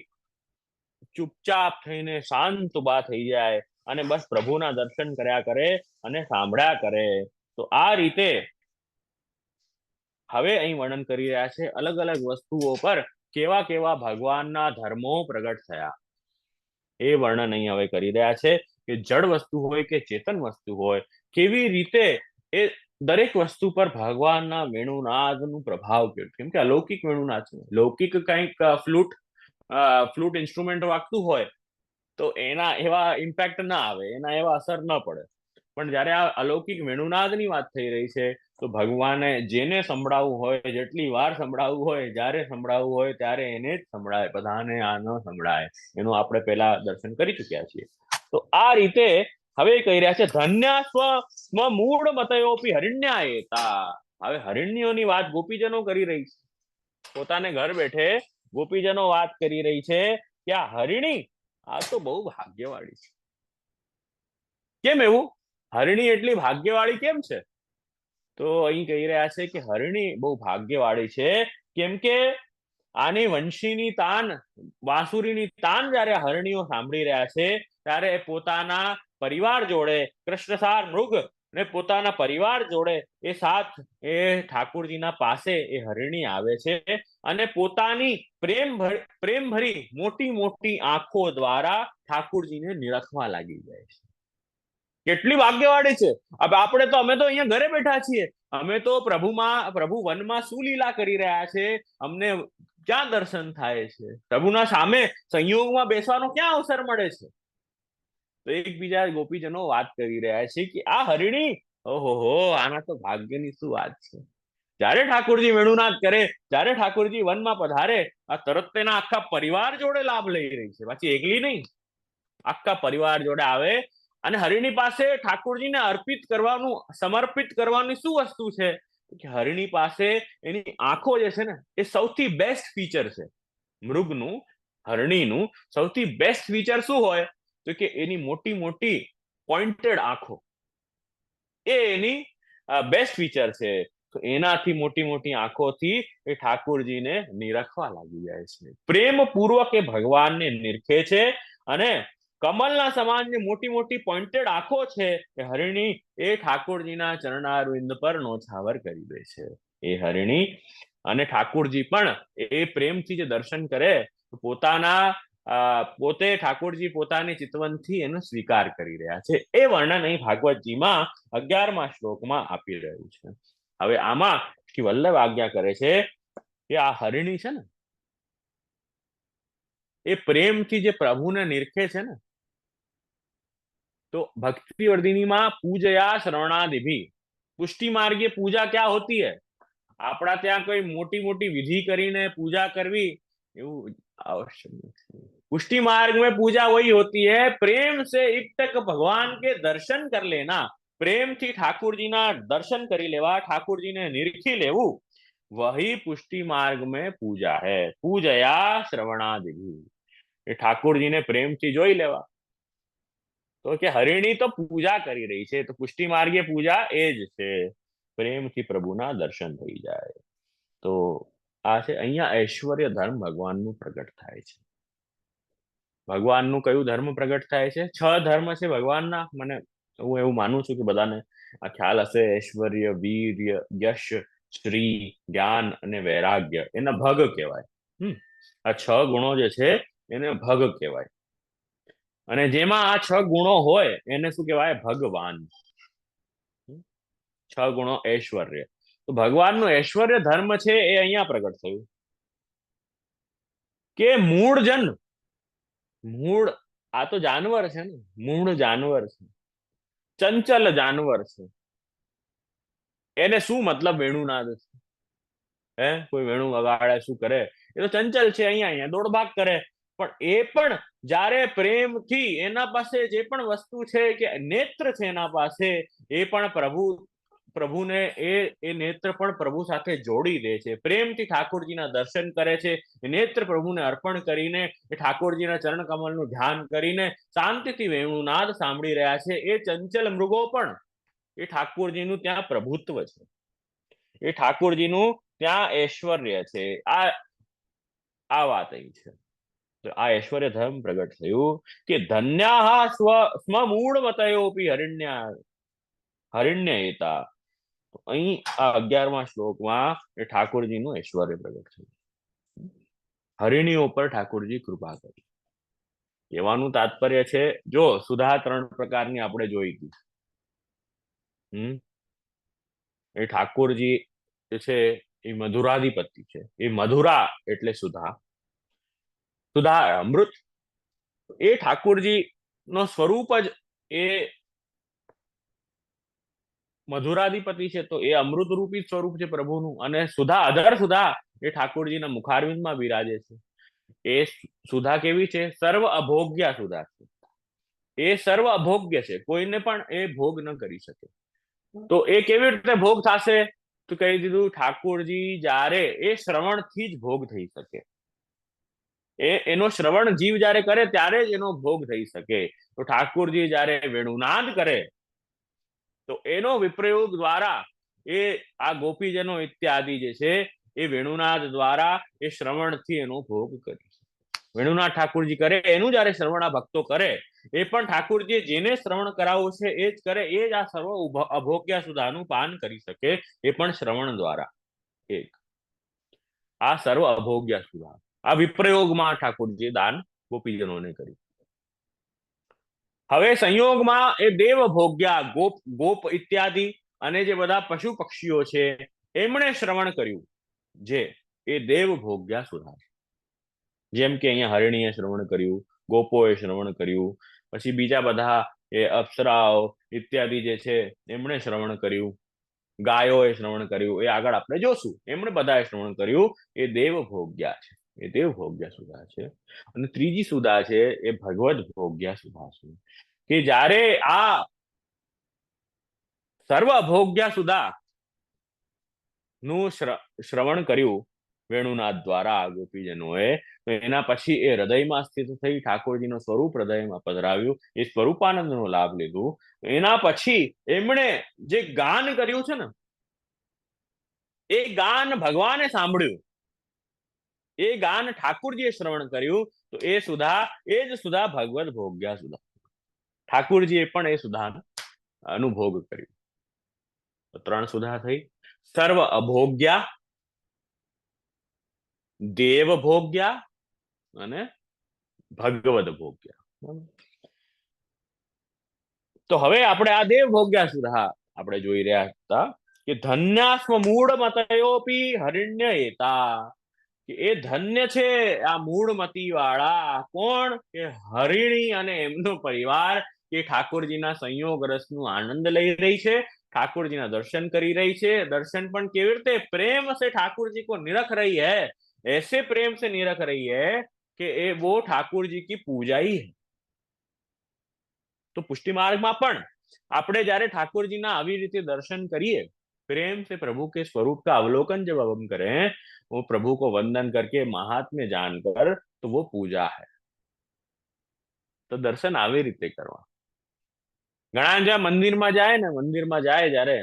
ચૂપચાપ થઈને શાંત ઉભા થઈ જાય અને બસ પ્રભુના દર્શન કર્યા કરે અને સાંભળ્યા કરે. તો આ રીતે હવે અહીં વર્ણન કરી રહ્યા છે અલગ અલગ વસ્તુઓ પર કેવા કેવા ભગવાનના ધર્મો પ્રગટ થયા. એ વર્ણન અહીં હવે કરી રહ્યા છે કે જડ વસ્તુ હોય કે ચેતન વસ્તુ હોય, કેવી રીતે એ દરેક વસ્તુ પર ભગવાનના વેણુનાદનું પ્રભાવ કેવું. કેમ કે અલૌકિક વેણુનાદ છે. લૌકિક કંઈક ફ્લૂટ ઇન્સ્ટ્રુમેન્ટ વાગતું હોય તો એના એવા ઇમ્પેક્ટ ના આવે, એના એવા અસર ન પડે. પણ જયારે આ અલૌકિક વેણુનાદની વાત થઈ રહી છે તો ભગવાને જેને સંભળાવવું હોય, જેટલી વાર સંભળાવવું હોય, જ્યારે સંભળાવવું હોય ત્યારે એને જ સંભળાય, બધાને આ ન સંભળાય. એનું આપણે પહેલા દર્શન કરી ચુક્યા છીએ. તો આ રીતે હવે કહી રહ્યા છે ધન્ય સ્વ મૂળ મતયોપી હરિણ્યાયતા. હવે હરિણ્યોની વાત ગોપીજનો કરી રહી છે. પોતાને ઘર બેઠે ગોપીજનો વાત કરી રહી છે કે આ હરિણી આ તો બહુ ભાગ્યવાળી છે. કેમ એવું? હરિણી એટલી ભાગ્યવાળી કેમ છે? તો અહીં કહી રહ્યા છે કે હરિણી બહુ ભાગ્યવાળી છે કેમ કે આની વંશીની તાન, વાંસુરીની તાન જ્યારે હરણીઓ સાંભળી રહ્યા છે ત્યારે પોતાના પરિવાર જોડે, કૃષ્ણસાર મૃગ ને પોતાના પરિવાર જોડે એ સાથ એ ઠાકોરજીના પાસે એ હરણી આવે છે અને પોતાની પ્રેમ ભરી મોટી મોટી આંખો દ્વારા ઠાકોરજીને નિરખવા લાગી જાય છે. કેટલી ભાગ્યવાળી છે. હવે આપણે તો અમે તો અહીંયા ઘરે બેઠા છીએ, અમે તો પ્રભુ વનમાં શું લીલા કરી રહ્યા છે અમને ક્યાં દર્શન થાય છે? પ્રભુના સામે સંયોગમાં બેસવાનો ક્યાં અવસર મળે છે? તો એકબીજા ગોપીજનો વાત કરી રહ્યા છે કે આ હરિણી, ઓહો આના તો ભાગ્યની શું વાત છે. જ્યારે ઠાકોરજી વેણુનાથ કરે, જ્યારે ઠાકોરજી વનમાં પધારે, આ તરત તેના આખા પરિવાર જોડે લાભ લઈ રહી છે. પાછી એકલી નહીં, આખા પરિવાર જોડે આવે. અને હરિણી પાસે ઠાકોરજીને અર્પિત કરવાનું, સમર્પિત કરવાની શું વસ્તુ છે કે હરિણી પાસે એની આંખો જે છે ને એ સૌથી બેસ્ટ ફીચર છે. મૃગનું, હરણીનું સૌથી બેસ્ટ ફીચર શું હોય તો કે એની મોટી મોટી પોઇન્ટેડ આંખો, એ એની બેસ્ટ ફીચર છે. તો એનાથી મોટી મોટી આંખોથી એ ઠાકોરજીને નિરખવા લાગી જાય છે. પ્રેમ પૂર્વક એ ભગવાનને નિરખે છે અને કમલના સમાન જે મોટી મોટી પોઇન્ટેડ આંખો છે એ હરિણી એ ઠાકોરજીના ચરણારવિંદ પર નોછાવર કરી દે છે. એ હરિણી અને ઠાકોરજી પણ એ પ્રેમથી જે દર્શન કરે પોતાના પોતે ઠાકોરજી પોતાની ચિતવનથી એનો સ્વીકાર કરી રહ્યા છે. એ વર્ણન અહીં ભાગવતજીમાં 11મા શ્લોકમાં આપી રહ્યું છે. હવે આમાં શ્રી વલ્લભ આજ્ઞા કરે છે કે આ હરિણી છે ને એ પ્રેમથી જે પ્રભુને નિરખે છે ને, तो भक्ति वर्धिनी में पूजया श्रवणादिभि पुष्टि मार्गे पूजा क्या होती है? આપણા ત્યાં કોઈ મોટી મોટી વિધિ કરીને પૂજા કરવી એવું आवश्यक नहीं। पुष्टि मार्ग में पूजा वही होती है, प्रेम से एकटक भगवान के दर्शन कर लेना, प्रेम थी ठाकुर जी ना दर्शन करी लेवा, ठाकुर जी ने निरखी लेवू, वही पुष्टि मार्ग में पूजा है। पूजया श्रवणादिभि એ ઠાકોરજીને પ્રેમથી જોઈ લેવા. તો કે હરિણી તો પૂજા કરી રહી છે, તો પુષ્ટિ માર્ગે પૂજા એ જ છે, પ્રેમથી પ્રભુના દર્શન થઈ જાય. તો આ છે અહીંયા ઐશ્વર્ય ધર્મ ભગવાનનું પ્રગટ થાય છે. ભગવાનનું કયું ધર્મ પ્રગટ થાય છે? 6 ધર્મ છે ભગવાનના. મને હું એવું માનું છું કે બધાને આ ખ્યાલ હશે. ઐશ્વર્ય, વીર્ય, યશ, શ્રી, જ્ઞાન અને વૈરાગ્ય એના ભગ કહેવાય. આ 6 ગુણો જે છે એને ભગ કહેવાય. અને જેમાં આ 6 ગુણો હોય એને શું કહેવાય? ભગવાન. 6 ગુણો ઐશ્વર્ય. તો ભગવાનનું ઐશ્વર્ય ધર્મ છે એ અહીંયા પ્રગટ થયું કે મૂળ જન, મૂળ આ તો જાનવર છે ને, મૂળ જાનવર છે, ચંચલ જાનવર છે, એને શું મતલબ વેણુનાદ છે? હે, કોઈ વેણુ વગાડે શું કરે? એ તો ચંચલ છે, અહીંયા દોડભાગ કરે. પણ એ પણ જ્યારે પ્રેમથી એના પાસે જે પણ વસ્તુ છે કે નેત્ર છે એના પાસે, એ પણ પ્રભુને એ નેત્ર પણ પ્રભુ સાથે જોડી દે છે. પ્રેમથી ઠાકોરજીના દર્શન કરે છે. નેત્ર પ્રભુને અર્પણ કરીને એ ઠાકોરજીના ચરણ કમલનું ધ્યાન કરીને શાંતિથી વેણુનાદ સાંભળી રહ્યા છે. એ ચંચલ મૃગો પણ એ ઠાકોરજીનું ત્યાં પ્રભુત્વ છે, એ ઠાકોરજીનું ત્યાં ઐશ્વર્ય છે. આ વાત અહીં છે. આ ઐશ્વર્ય ધર્મ પ્રગટ થયું કે ધન્યા સ્વમૂળમતયોપી હરિણ્યએતા. અહીં આ 11મા શ્લોકમાં એ ઠાકોરજીનું ઐશ્વર્ય પ્રગટ થયું. હરિણીઓ પર ઠાકોરજી કૃપા કરી. કહેવાનું તાત્પર્ય છે, જો સુધા 3 પ્રકારની આપણે જોઈ હતી. એ ઠાકોરજી જે છે એ મધુરાધિપતિ છે. એ મધુરા એટલે સુધા, સુધા અમૃત. એ ઠાકોરજી નો સ્વરૂપ જ એ મધુરાધિપતિ છે, તો એ અમૃત રૂપી સ્વરૂપ છે પ્રભુનું. અને સુધા, અધર સુધા એ ઠાકોરજીના મુખારવિંદમાં બિરાજે છે. એ સુધા કેવી છે? સર્વ અભોગ્યા સુધા છે. એ સર્વ અભોગ્ય છે, કોઈને પણ એ ભોગ ન કરી શકે. તો એ કેવી રીતે ભોગ થશે? તો કહી દીધું, ઠાકોરજી જ્યારે એ શ્રવણથી જ ભોગ થઈ શકે. એનો શ્રવણ જીવ જ્યારે કરે ત્યારે જ એનો ભોગ થઈ શકે. તો ઠાકોરજી જ્યારે વેણુનાદ કરે તો એનો વિપ્રયોગ દ્વારા એ આ ગોપીજનો ઇત્યાદિ જે છે એ વેણુનાદ દ્વારા એ શ્રવણથી એનો ભોગ કરે. વેણુનાથ ઠાકોરજી કરે એનું જ્યારે શ્રવણ આ ભક્તો કરે, એ પણ ઠાકોરજી જેને શ્રવણ કરાવવું છે એ જ કરે. એ જ આ સર્વ અભોગ્ય સુધાનું પાન કરી શકે, એ પણ શ્રવણ દ્વારા. એક આ સર્વ અભોગ્ય સુધા આ વિપ્રયોગમાં ઠાકોરજી દાન ગોપીજનોને કર્યું. હવે સંયોગમાં એ દેવ ભોગ્યા ગોપ ઇત્યાદિ અને જે બધા પશુ પક્ષીઓ છે એમણે શ્રવણ કર્યું, જે એ દેવ ભોગ્યા સુધા. જેમ કે અહીંયા હરિણીએ શ્રવણ કર્યું, ગોપોએ શ્રવણ કર્યું, પછી બીજા બધા એ અપ્સરાઓ ઇત્યાદિ જે છે એમણે શ્રવણ કર્યું, ગાયોએ શ્રવણ કર્યું, એ આગળ આપણે જોશું. એમણે બધાએ શ્રવણ કર્યું. એ દેવ ભોગ્યા છે, એ દેવ ભોગ્યા સુધા છે. અને ત્રીજી સુધા છે એ ભગવદ ભોગ્યા સુધા છે, કે જ્યારે આ સર્વ ભોગ્યા સુધા નું શ્રવણ કર્યું વેણુનાથ દ્વારા ગોપીજનોએ, તો એના પછી એ હૃદયમાં સ્થિત થઈ ઠાકોરજીનું સ્વરૂપ હૃદયમાં પધરાવ્યું, એ સ્વરૂપાનંદનો લાભ લીધું. એના પછી એમણે જે ગાન કર્યું છે ને, એ ગાન ભગવાને સાંભળ્યું, એ ગાન ઠાકોરજીએ શ્રવણ કર્યું. તો એ સુધા, એ જ સુધા ભગવદ ભોગ્યા સુધા. ઠાકોરજીએ પણ એ સુધાનો અનુભોગ કર્યું. 3 સુધા થઈ. સર્વ અભોગ્યા, દેવ ભોગ્યા અને ભગવદ ભોગ્યા. તો હવે આપણે આ દેવ ભોગ્યા સુધા આપણે જોઈ રહ્યા હતા કે ધન્યાસ્મ મૂળ મતયોપી હરિણ્ય એતા, કે એ ધન્ય છે આ મૂળમતી વાળા. કોણ? કે હરિણી અને એમનો પરિવાર, કે ઠાકોરજીના સંયોગ રસનું આનંદ લઈ રહી છે, ઠાकुर दर्शन કરી રહી છે. दर्शन પણ કેવી રીતે? प्रेम से ठाकुर जी को निरख रही है, ऐसे प्रेम से निरख रही है कि એ वो ठाकुर जी की पूजा ही है. તો પુષ્ટિ માર્ગમાં પણ આપણે જ્યારે ઠાकुरजीના આવી રીતે દર્શન કરીએ, प्रेम से प्रभु के स्वरूप का अवलोकन जब हम करें, वो प्रभु को वंदन करके महात्म्य जानकर, तो वो पूजा है. તો દર્શન આવી રીતે કરવા. ઘણા જ્યાં મંદિરમાં જાય ને, મંદિરમાં જાય જ્યારે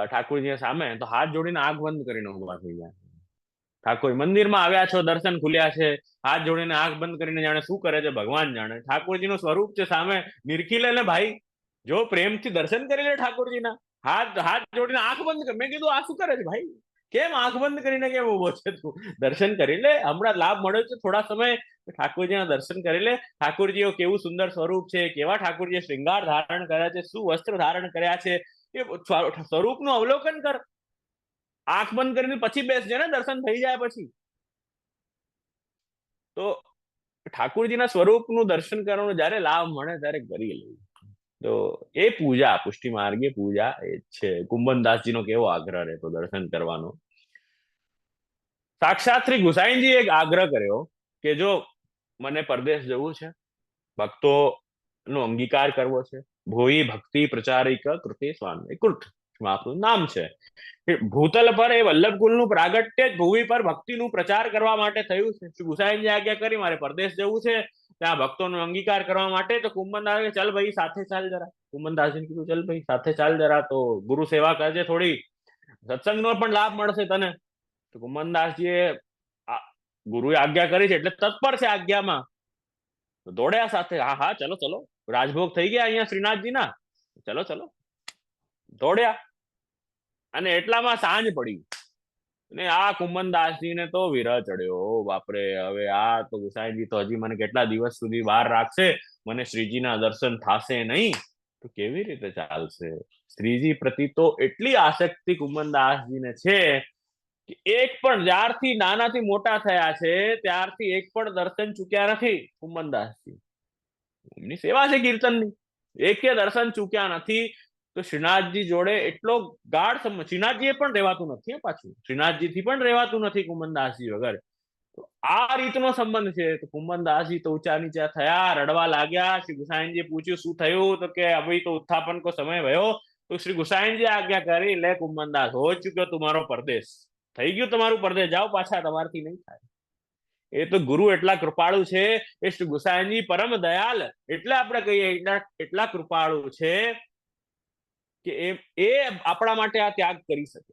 ઠાकुरજી સામે, તો હાથ જોડીને આંખ બંધ કરીને ઉભા થઈ જાય. ઠાकुर મંદિરમાં આવ્યા છો, દર્શન ખુલ્યા છે, હાથ જોડીને આંખ બંધ કરીને જાણે શું કરે છે ભગવાન જાણે. ઠાकुरજીનું સ્વરૂપ છે સામે, નિરખી લે ને ભાઈ. જો પ્રેમથી દર્શન કરી લે ઠાकुरજીના, હાથ જોડીને આંખ બંધ કર. મેં કીધું આ શું કરે છે ભાઈ? કેમ આંખ બંધ કરીને કેમ ઉભો છે તું? દર્શન કરી લે, હમણાં લાભ મળ્યો છે થોડા સમય, ઠાकुरજીના દર્શન કરી લે. ઠાकुरજીઓ કેવું સુંદર સ્વરૂપ છે, કેવા ઠાकुरજીએ શ્રૃંગાર ધારણ કર્યા છે, શું વસ્ત્ર ધારણ કર્યા છે, એ સ્વરૂપનું અવલોકન કર. આંખ બંધ કરીને પછી બેસજે ને, દર્શન થઈ જાય પછી. તો ઠાकुरજીના સ્વરૂપનું દર્શન કરવાનું જ્યારે લાભ મળે ત્યારે કરી લેવું. તો એ પૂજા, પુષ્ટિ માર્ગીય પૂજા એ છે. કુંભનદાસજીનો કેવો આગ્રહ રહેતો દર્શન કરવાનો. સાક્ષાત શ્રી ગુસાઈજી એક આગ્રહ કર્યો કે જો મને પરદેશ જવું છે, ભક્તો નો અંગીકાર કરવો છે, ભોઈ ભક્તિ પ્રચારિક કૃતિ સ્વામી કૃત આપણું નામ છે. ભૂતલ પર એ વલ્લભકુલનું પ્રાગટ્ય જ ભૂમિ પર ભક્તિનું પ્રચાર કરવા માટે થયું છે. શ્રી ગુસાઈજી આજ્ઞા કરી, મારે પરદેશ જવું છે, ત્યાં ભક્તોનો અંગીકાર કરવા માટે. તો કુંભનદાસ ચાલ ભાઈ સાથે ચાલ જરા. કુંભનદાસજીને કીધું ચાલ ભાઈ સાથે ચાલ જરા, તો ગુરુ સેવા કરજે થોડી, સત્સંગનો પણ લાભ મળશે તને. તો કુંભનદાસજીએ ગુરુએ આજ્ઞા કરી છે એટલે તત્પર છે આજ્ઞામાં, તો દોડ્યા સાથે. હા હા ચલો ચલો, રાજભોગ થઈ ગયા અહીંયા શ્રીનાથજીના, ચલો ચલો દોડ્યા. અને એટલામાં સાંજ પડી ને આ કુંભનદાસજીને તો વિરહ ચડ્યો. બાપરે, હવે આ તો ગુસાઈજી તો હજી મને કેટલા દિવસ સુધી બહાર રાખશે, મને શ્રીજીના દર્શન થાશે નહીં, તો કેવી રીતે ચાલશે? શ્રીજી પ્રતિ તો એટલી આસક્તિ કુંભનદાસજીને છે કે એક પણ, જ્યારથી નાનાથી મોટા થયા છે ત્યારથી એક પણ દર્શન ચૂક્યા નથી કુંભનદાસજી. એમની સેવા છે કીર્તનની, એકે દર્શન ચૂક્યા નથી. તો શ્રીનાથજી જોડે એટલો ગાઢ સંબંધ, શ્રીનાથજીએ પણ રહેવાતું નથી પાછું, શ્રીનાથજીથી પણ રહેવાતું નથી કુંભનદાસજી વગર. તો આ રીતનો સંબંધ છે. તો કુંભનદાસજી તો ઊંચા નીચા થયા, રડવા લાગ્યા. શ્રી ગુસાઈજીએ પૂછ્યું શું થયું? તો કે અભી તો ઉત્થાપન કો સમય ભયો. તો શ્રી ગુસાઈજી આજ્ઞા કરી, લે કુંભનદાસ, હો ચુક્યો તમારો પરદેશ, થઈ ગયું તમારું પરદેશ, જાઓ પાછા, તમારથી નહીં થાય. એ તો ગુરુ એટલા કૃપાળુ છે, એ શ્રી ગુસાઈજી પરમ દયાલ, એટલે આપણે કહીએ એટલા કૃપાળુ છે કે એ આપણા માટે આ ત્યાગ કરી શકે.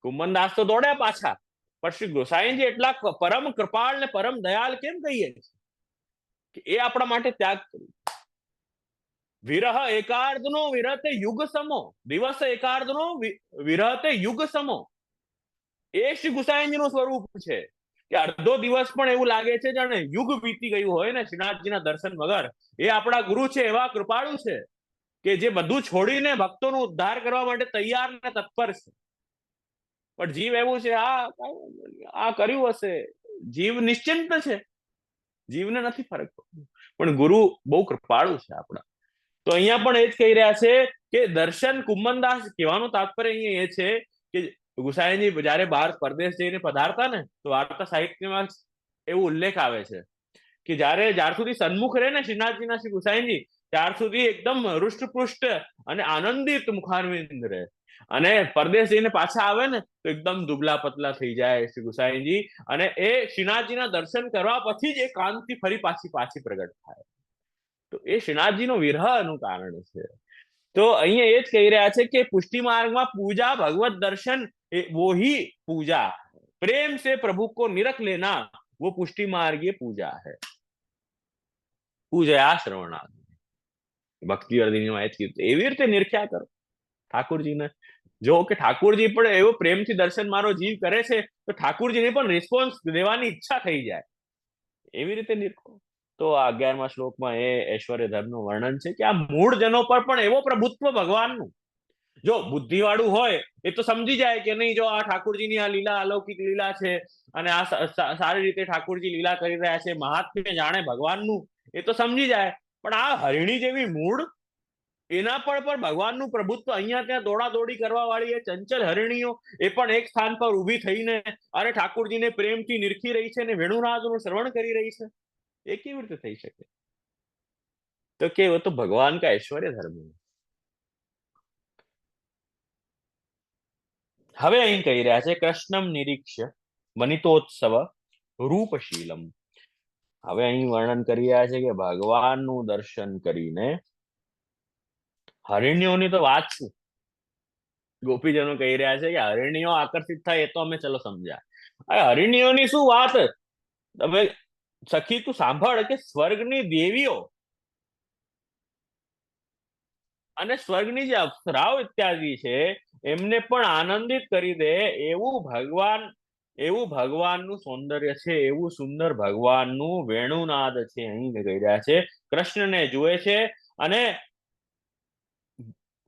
કુંભનદાસ તો દોડ્યા પાછા, પણ શ્રી ગોસાઈજી એટલા પરમ કૃપાળ ને પરમ દયાલ કેમ કહીએ કે એ આપણા માટે ત્યાગ કર્યું. વિરહ એકાર્ધનો વિરહતે યુગ સમો, દિવસ એકાર્ધનો વિરહતે યુગ સમો. એ શ્રી ગુસાઈજીનું સ્વરૂપ છે કે અડધો દિવસ પણ એવું લાગે છે જાણે યુગ વીતી ગયું હોય ને શ્રીનાથજીના દર્શન વગર. એ આપણા ગુરુ છે, એવા કૃપાળુ છે કે જે બધું છોડીને ભક્તોનો ઉદ્ધાર કરવા માટે તૈયાર ને તત્પર છે. પણ જીવ એવું છે, આ કર્યું હશે, જીવ નિશ્ચિંત છે, જીવને નથી ફરક પડતો. પણ ગુરુ બહુ કૃપાળુ છે આપણા. તો અહીંયા પણ એ જ કહી રહ્યા છે કે દર્શન, કુંભનદાસ કહેવાનું તાત્પર્ય અહીંયા એ છે કે ગુસાઈજી જયારે બહાર પરદેશ જઈને પધારતા ને, તો વાર્તા સાહિત્યમાં એવું ઉલ્લેખ આવે છે કે જ્યાર સુધી સન્મુખ રહે ને શ્રીનાથજીના શ્રી ગુસાઈજી, ત્યાર સુધી એકદમ હૃષ્ટપુષ્ટ અને આનંદિત મુખારવિંદ રહે. અને પરદેશ જઈને પાછા આવે ને તો એકદમ દુબલા પતલા થઈ જાય શ્રી ગુસાઈજી. અને એ શ્રીનાથજીના દર્શન કરવા પછી જ એ કાંતિ ફરી પાછી પ્રગટ થાય. તો એ શ્રીનાથજીનો વિરહનું કારણ છે. તો અહીંયા એ જ કહી રહ્યા છે કે પુષ્ટિ માર્ગમાં પૂજા, ભગવત દર્શન, वो ही पूजा, प्रेम से प्रभु को निरख लेना, वो पुष्टि मार्गीय पूजा है. પૂજયા શ્રવણાદિ, ભક્તિ અર્ધિની એવી રીતે નિરખ્યા કરો ઠાकुरજીને. જો કે ઠાકુરજી પણ એવો પ્રેમથી દર્શન મારો જીવ કરે છે તો ઠાકુરજીને પણ રિસ્પોન્સ દેવાની ઈચ્છા થઈ જાય, એવી રીતે નિરખો. તો આ 11મા શ્લોકમાં એ ઐશ્વર્ય ધર્મનું વર્ણન છે કે આ મૂળજનો પર પણ એવો પ્રભુત્વ ભગવાનનું. જો બુદ્ધિવાળું હોય એ તો સમજી જાય કે નહીં, જો આ ઠાકુરજીની આ લીલા અલૌકિક લીલા છે અને આ સારી રીતે ઠાકુરજી લીલા કરી રહ્યા છે, મહાત્મ્ય જાણે ભગવાનનું, એ તો સમજી જાય. પણ આ હરિણી જેવી મૂળ, એના પર પણ ભગવાનનું પ્રભુત્વ, અહીંયા ત્યાં દોડાદોડી કરવા વાળી એ ચંચલ હરિણીઓ એ પણ એક સ્થાન પર ઊભી થઈને અરે ઠાકુરજીને પ્રેમથી નિરખી રહી છે અને વેણુનાદનું શ્રવણ કરી રહી છે, એ કેવી રીતે થઈ શકે? તો કે वो तो भगवान का ऐश्वर्य धर्म है. હવે અહીં કહી રહ્યા છે કૃષ્ણમ નિરીક્ષ્ય વનિતોત્સવ રૂપશીલમ. હવે અહીં વર્ણન કરી રહ્યા છે કે ભગવાનનું દર્શન કરીને હરિણીઓની તો વાત શું, ગોપીજનો કહી રહ્યા છે કે હરિણીઓ આકર્ષિત થાય એ તો અમે ચલો સમજ્યા, અરે હરિણીઓની શું વાત. તમે સખી તું સાંભળ કે સ્વર્ગની દેવીઓ અને સ્વર્ગની જે અપ્સરાઓ ઇત્યાદિ છે એમને પણ આનંદિત કરી દે એવું ભગવાનનું સૌંદર્ય છે, એવું સુંદર ભગવાનનું વેણુનાદ છે. અહીં કહી રહ્યા છે કૃષ્ણને જુએ છે અને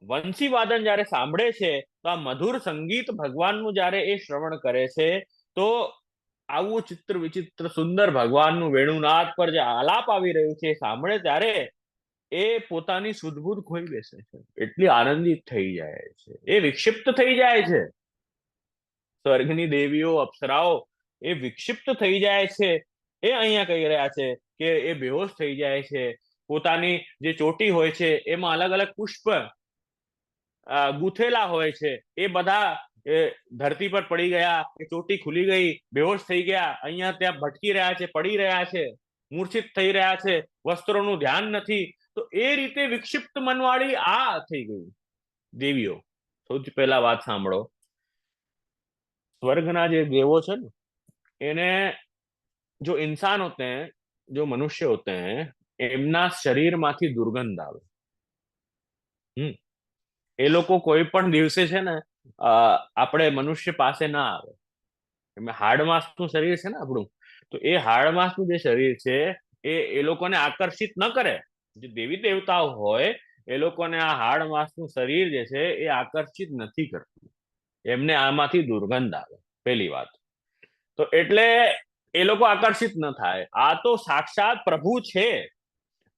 વંશી વાદન જયારે સાંભળે છે તો આ મધુર સંગીત ભગવાનનું જયારે એ શ્રવણ કરે છે તો આવું ચિત્ર વિચિત્ર સુંદર ભગવાનનું વેણુનાદ પર જે આલાપ આવી રહ્યું છે સાંભળે ત્યારે એ પોતાની સુધબુધ ખોઈ બેસે છે, એટલી આનંદિત થઈ જાય છે, એ વિક્ષિપ્ત થઈ જાય છે. સ્વર્ગની દેવીઓ અપ્સરાઓ એ વિક્ષિપ્ત થઈ જાય છે, એ અહીંયા કહી રહ્યા છે કે એ બેહોશ થઈ જાય છે. પોતાની જે ચોટી હોય છે એમાં અલગ અલગ પુષ્પ ગૂંથેલા હોય છે, એ બધા ધરતી પર પડી ગયા, એ ચોટી ખુલી ગઈ, બેહોશ થઈ ગયા, અહીંયા ત્યાં ભટકી રહ્યા છે, પડી રહ્યા છે, મૂર્છિત થઈ રહ્યા છે, વસ્ત્રોનું ધ્યાન નથી. તો એ રીતે વિક્ષિપ્ત મનવાળી આ થઈ ગઈ દેવીઓ. સૌથી પહેલા વાત સાંભળો, स्वर्गना जो देवो છે ને એને जो इंसान होते हैं, जो मनुष्य होते हैं, એમના શરીરમાંથી દુર્ગંધ આવે. એ લોકો કોઈ પણ દિવસે છે ને આપણે મનુષ્ય પાસે ના આવે. એમાં હાડમાસનું શરીર છે ને આપણું, તો એ હાડમાસનું જે શરીર છે એ લોકોને આકર્ષિત ન કરે. જે દેવી દેવતાઓ હોય એ લોકોને આ હાડમાસનું શરીર જે છે એ આકર્ષિત નથી કરતું, એમને આમાંથી દુર્ગંધ આવે, પહેલી વાત. તો એટલે એ લોકો આકર્ષિત ન થાય. આ તો સાક્ષાત પ્રભુ છે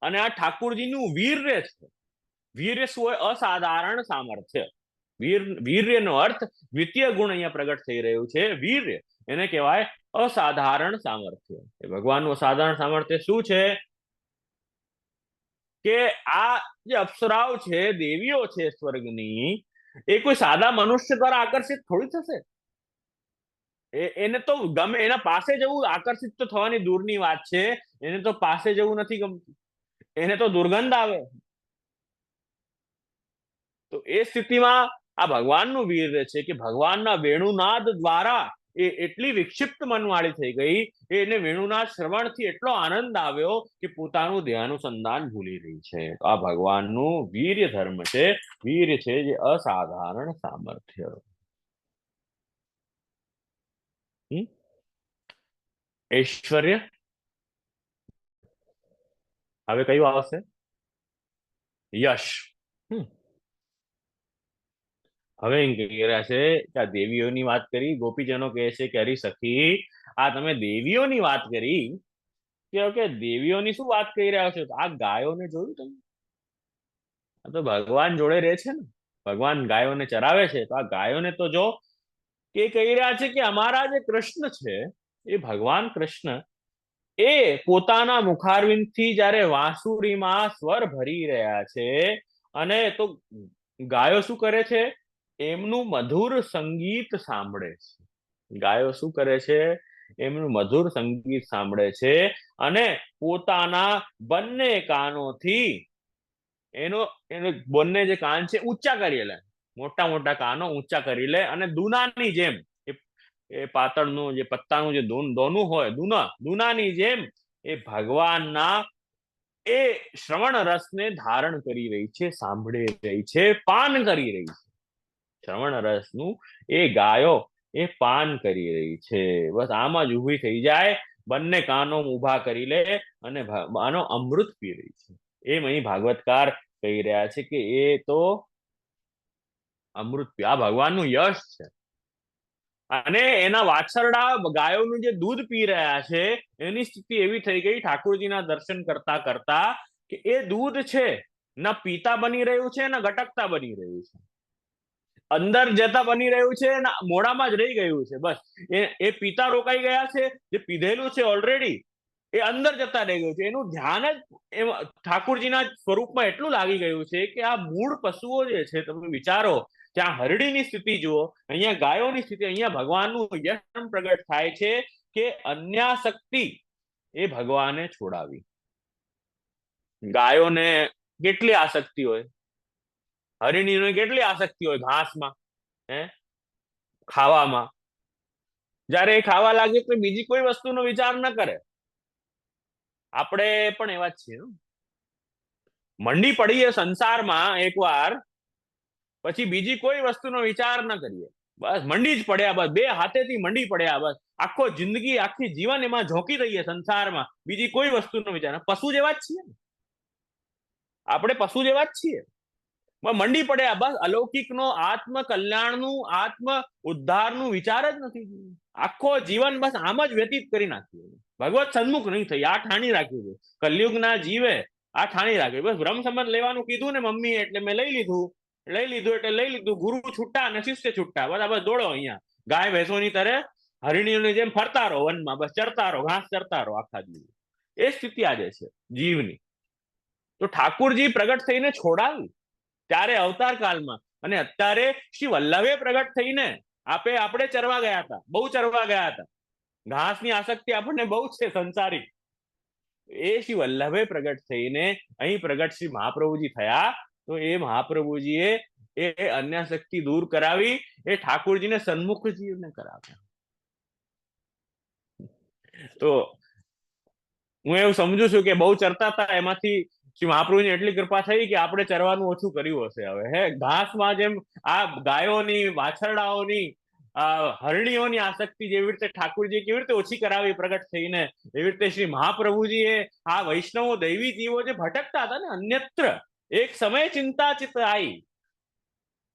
અને આ ઠાકુરજીનું વીર્ય છે. વીર્ય શું હોય? અસાધારણ સામર્થ્ય. વીર્યનો અર્થ દ્વિતીય ગુણ અહીંયા પ્રગટ થઈ રહ્યું છે. વીર્ય એને કહેવાય અસાધારણ સામર્થ્ય. એ ભગવાનનું અસાધારણ સામર્થ્ય શું છે કે આ જે અપ્સરાઓ છે, દેવીઓ છે સ્વર્ગની, એ કોઈ સાદા મનુષ્ય દ્વારા આકર્ષિત થોડી થશે. એને તો ગમે, એના પાસે જવું આકર્ષિત તો થવાની દૂરની વાત છે, એને તો પાસે જવું નથી ગમતું, એને તો દુર્ગંધ આવે. તો એ સ્થિતિમાં આ ભગવાનનું વીર્ય છે કે ભગવાનના વેણુનાદ દ્વારા એ એટલી વિક્ષિપ્ત મનવાળી થઈ ગઈ, એને વેણુનાદ શ્રવણથી એટલો આનંદ આવ્યો કે પોતાનું ધ્યાનુસંધાન ભૂલી રહી છે. તો આ ભગવાનનું વીર્ય ધર્મ છે, વીર્ય છે જે અસાધારણ સામર્થ્ય. ઐશ્વર્ય હવે કયું આવશે? યશ. હવે એમ કહી રહ્યા છે કે આ દેવીઓની વાત કરી, ગોપીજનો કહે છે કે અરે સખી, આ તમે દેવીઓની વાત કરી કે દેવીઓની શું વાત કહી રહ્યા છો? આ ગાયોને જોયું તમે? આ તો ભગવાન જોડે રહે છે ને, ભગવાન ગાયોને ચરાવે છે. તો આ ગાયોને તો જો કે કહી રહ્યા છે કે અમારા જે કૃષ્ણ છે એ ભગવાન કૃષ્ણ એ પોતાના મુખારવિંદથી જ્યારે વાંસુરીમાં સ્વર ભરી રહ્યા છે અને તો ગાયો શું કરે છે? એમનું મધુર સંગીત સાંભળે છે. ગાયો શું કરે છે? એમનું મધુર સંગીત સાંભળે છે અને પોતાના બંને કાનોથી એનો બંને જે કાન છે ઊંચા કરી લે, મોટા મોટા કાનો ઊંચા કરી લે અને દુનાની જેમ, એ પાતળનું જે પત્તાનું જે દોનું હોય, દુનાની જેમ એ ભગવાનના એ શ્રવણ રસને ધારણ કરી રહી છે, સાંભળી રહી છે, પાન કરી રહી છે. શ્રવણ રસનું એ ગાયો એ પાન કરી રહી છે. બસ આમાં જ ઊભી થઈ જાય, બંને કાનો ઊભા કરી લે અને આનો અમૃત પી રહી છે. એમ અહીં ભાગવતકાર કહી રહ્યા છે કે એ તો અમૃત આ ભગવાનનું યશ છે. અને એના વાછરડા ગાયોનું જે દૂધ પી રહ્યા છે એની સ્થિતિ એવી થઈ ગઈ ઠાકોરજીના દર્શન કરતા કરતા કે એ દૂધ છે ના પીતા બની રહ્યું છે ના ગટકતા બની રહ્યું છે, અંદર જતા બની રહ્યું છે ના મોડામાં જ રહી ગયું છે. બસ એ પીતા રોકાઈ ગયા છે, જે પીધેલું છે ઓલરેડી એ અંદર જતા રહી ગયું છે. એનું ધ્યાન જ ઠાકોરજીના સ્વરૂપમાં એટલું લાગી ગયું છે કે આ મૂળ પશુઓ જે છે, તમે વિચારો ત્યાં હરડીની સ્થિતિ જુઓ, અહીંયા ગાયોની સ્થિતિ, અહીંયા ભગવાનનું યશ પ્રગટ થાય છે કે અન્યાસક્તિ એ ભગવાને છોડાવી. ગાયોને કેટલી આસક્તિ હોય, હરિણીને કેટલી આસક્તિ હોય ઘાસમાં, ખાવામાં. જયારે એ ખાવા લાગે તો બીજી કોઈ વસ્તુનો વિચાર ન કરે. આપણે પણ એવા જ છીએ. મંડી પડીએ સંસારમાં એકવાર, પછી બીજી કોઈ વસ્તુનો વિચાર ન કરીએ. બસ મંડી જ પડ્યા, બસ બે હાથેથી મંડી પડ્યા, બસ આખો જિંદગી આખી જીવન એમાં ઝોંકી દઈએ સંસારમાં, બીજી કોઈ વસ્તુનો વિચાર. પશુ જેવા જ છીએ, આપણે પશુ જેવા જ છીએ. મંડી પડ્યા, બસ અલૌકિકનો, આત્મ કલ્યાણનું, આત્મ ઉદ્ધારનું વિચાર જ નથી. આખો જીવન બસ આમ જ વ્યતીત કરી નાખ્યું. ભગવત સન્મુખ નહીં થઈ, આ ઠાણી રાખ્યું છે. કલયુગના જીવે આ ઠાણી રાખ્યું. બસ બ્રહ્મ સંબંધ લેવાનું કીધું ને મમ્મી, એટલે મેં લઈ લીધું એટલે લઈ લીધું. ગુરુ છૂટા અને શિષ્ય છૂટા, બરાબર દોડો અહીંયા ગાય ભેંસોની તરે હરિણીઓની જેમ ફરતા રહો વનમાં, બસ ચરતા રહો, ઘાસ ચરતા રહો આખા દિવસ. એ સ્થિતિ આજે છે જીવની. તો ઠાકુરજી પ્રગટ થઈને છોડાવી ત્યારે અવતાર કાળમાં, અને અત્યારે શ્રી વલ્લભે પ્રગટ થઈને આપણે ચરવા ગયા હતા, બહુ ચરવા ગયા હતા. ઘાસની આસક્તિ આપણને બહુ છે સંસારિક. એ શ્રી વલ્લભે પ્રગટ થઈને અહીં પ્રગટ શ્રી મહાપ્રભુજી થયા. તો એ મહાપ્રભુજીએ એ અન્યાસક્તિ દૂર કરાવી, એ ઠાકુરજીને સન્મુખ જીવને કરાવ્યા. તો હું એવું સમજુ છું કે બહુ ચરતા હતા, એમાંથી શ્રી મહાપ્રભુની એટલી કૃપા થઈ કે આપણે ચરવાનું ઓછું કર્યું હશે. હવે ઘાસમાં જેમ આ ગાયોની, વાછરડાઓની, હરણીઓની આસક્તિ જેવી રીતે ઠાકુરજી કેવી રીતે ઓછી કરાવી પ્રગટ થઈને, એવી રીતે શ્રી મહાપ્રભુજીએ આ વૈષ્ણવો દૈવી જીવો જે ભટકતા હતા ને અન્યત્ર, એક સમય ચિંતા ચિત આઈ,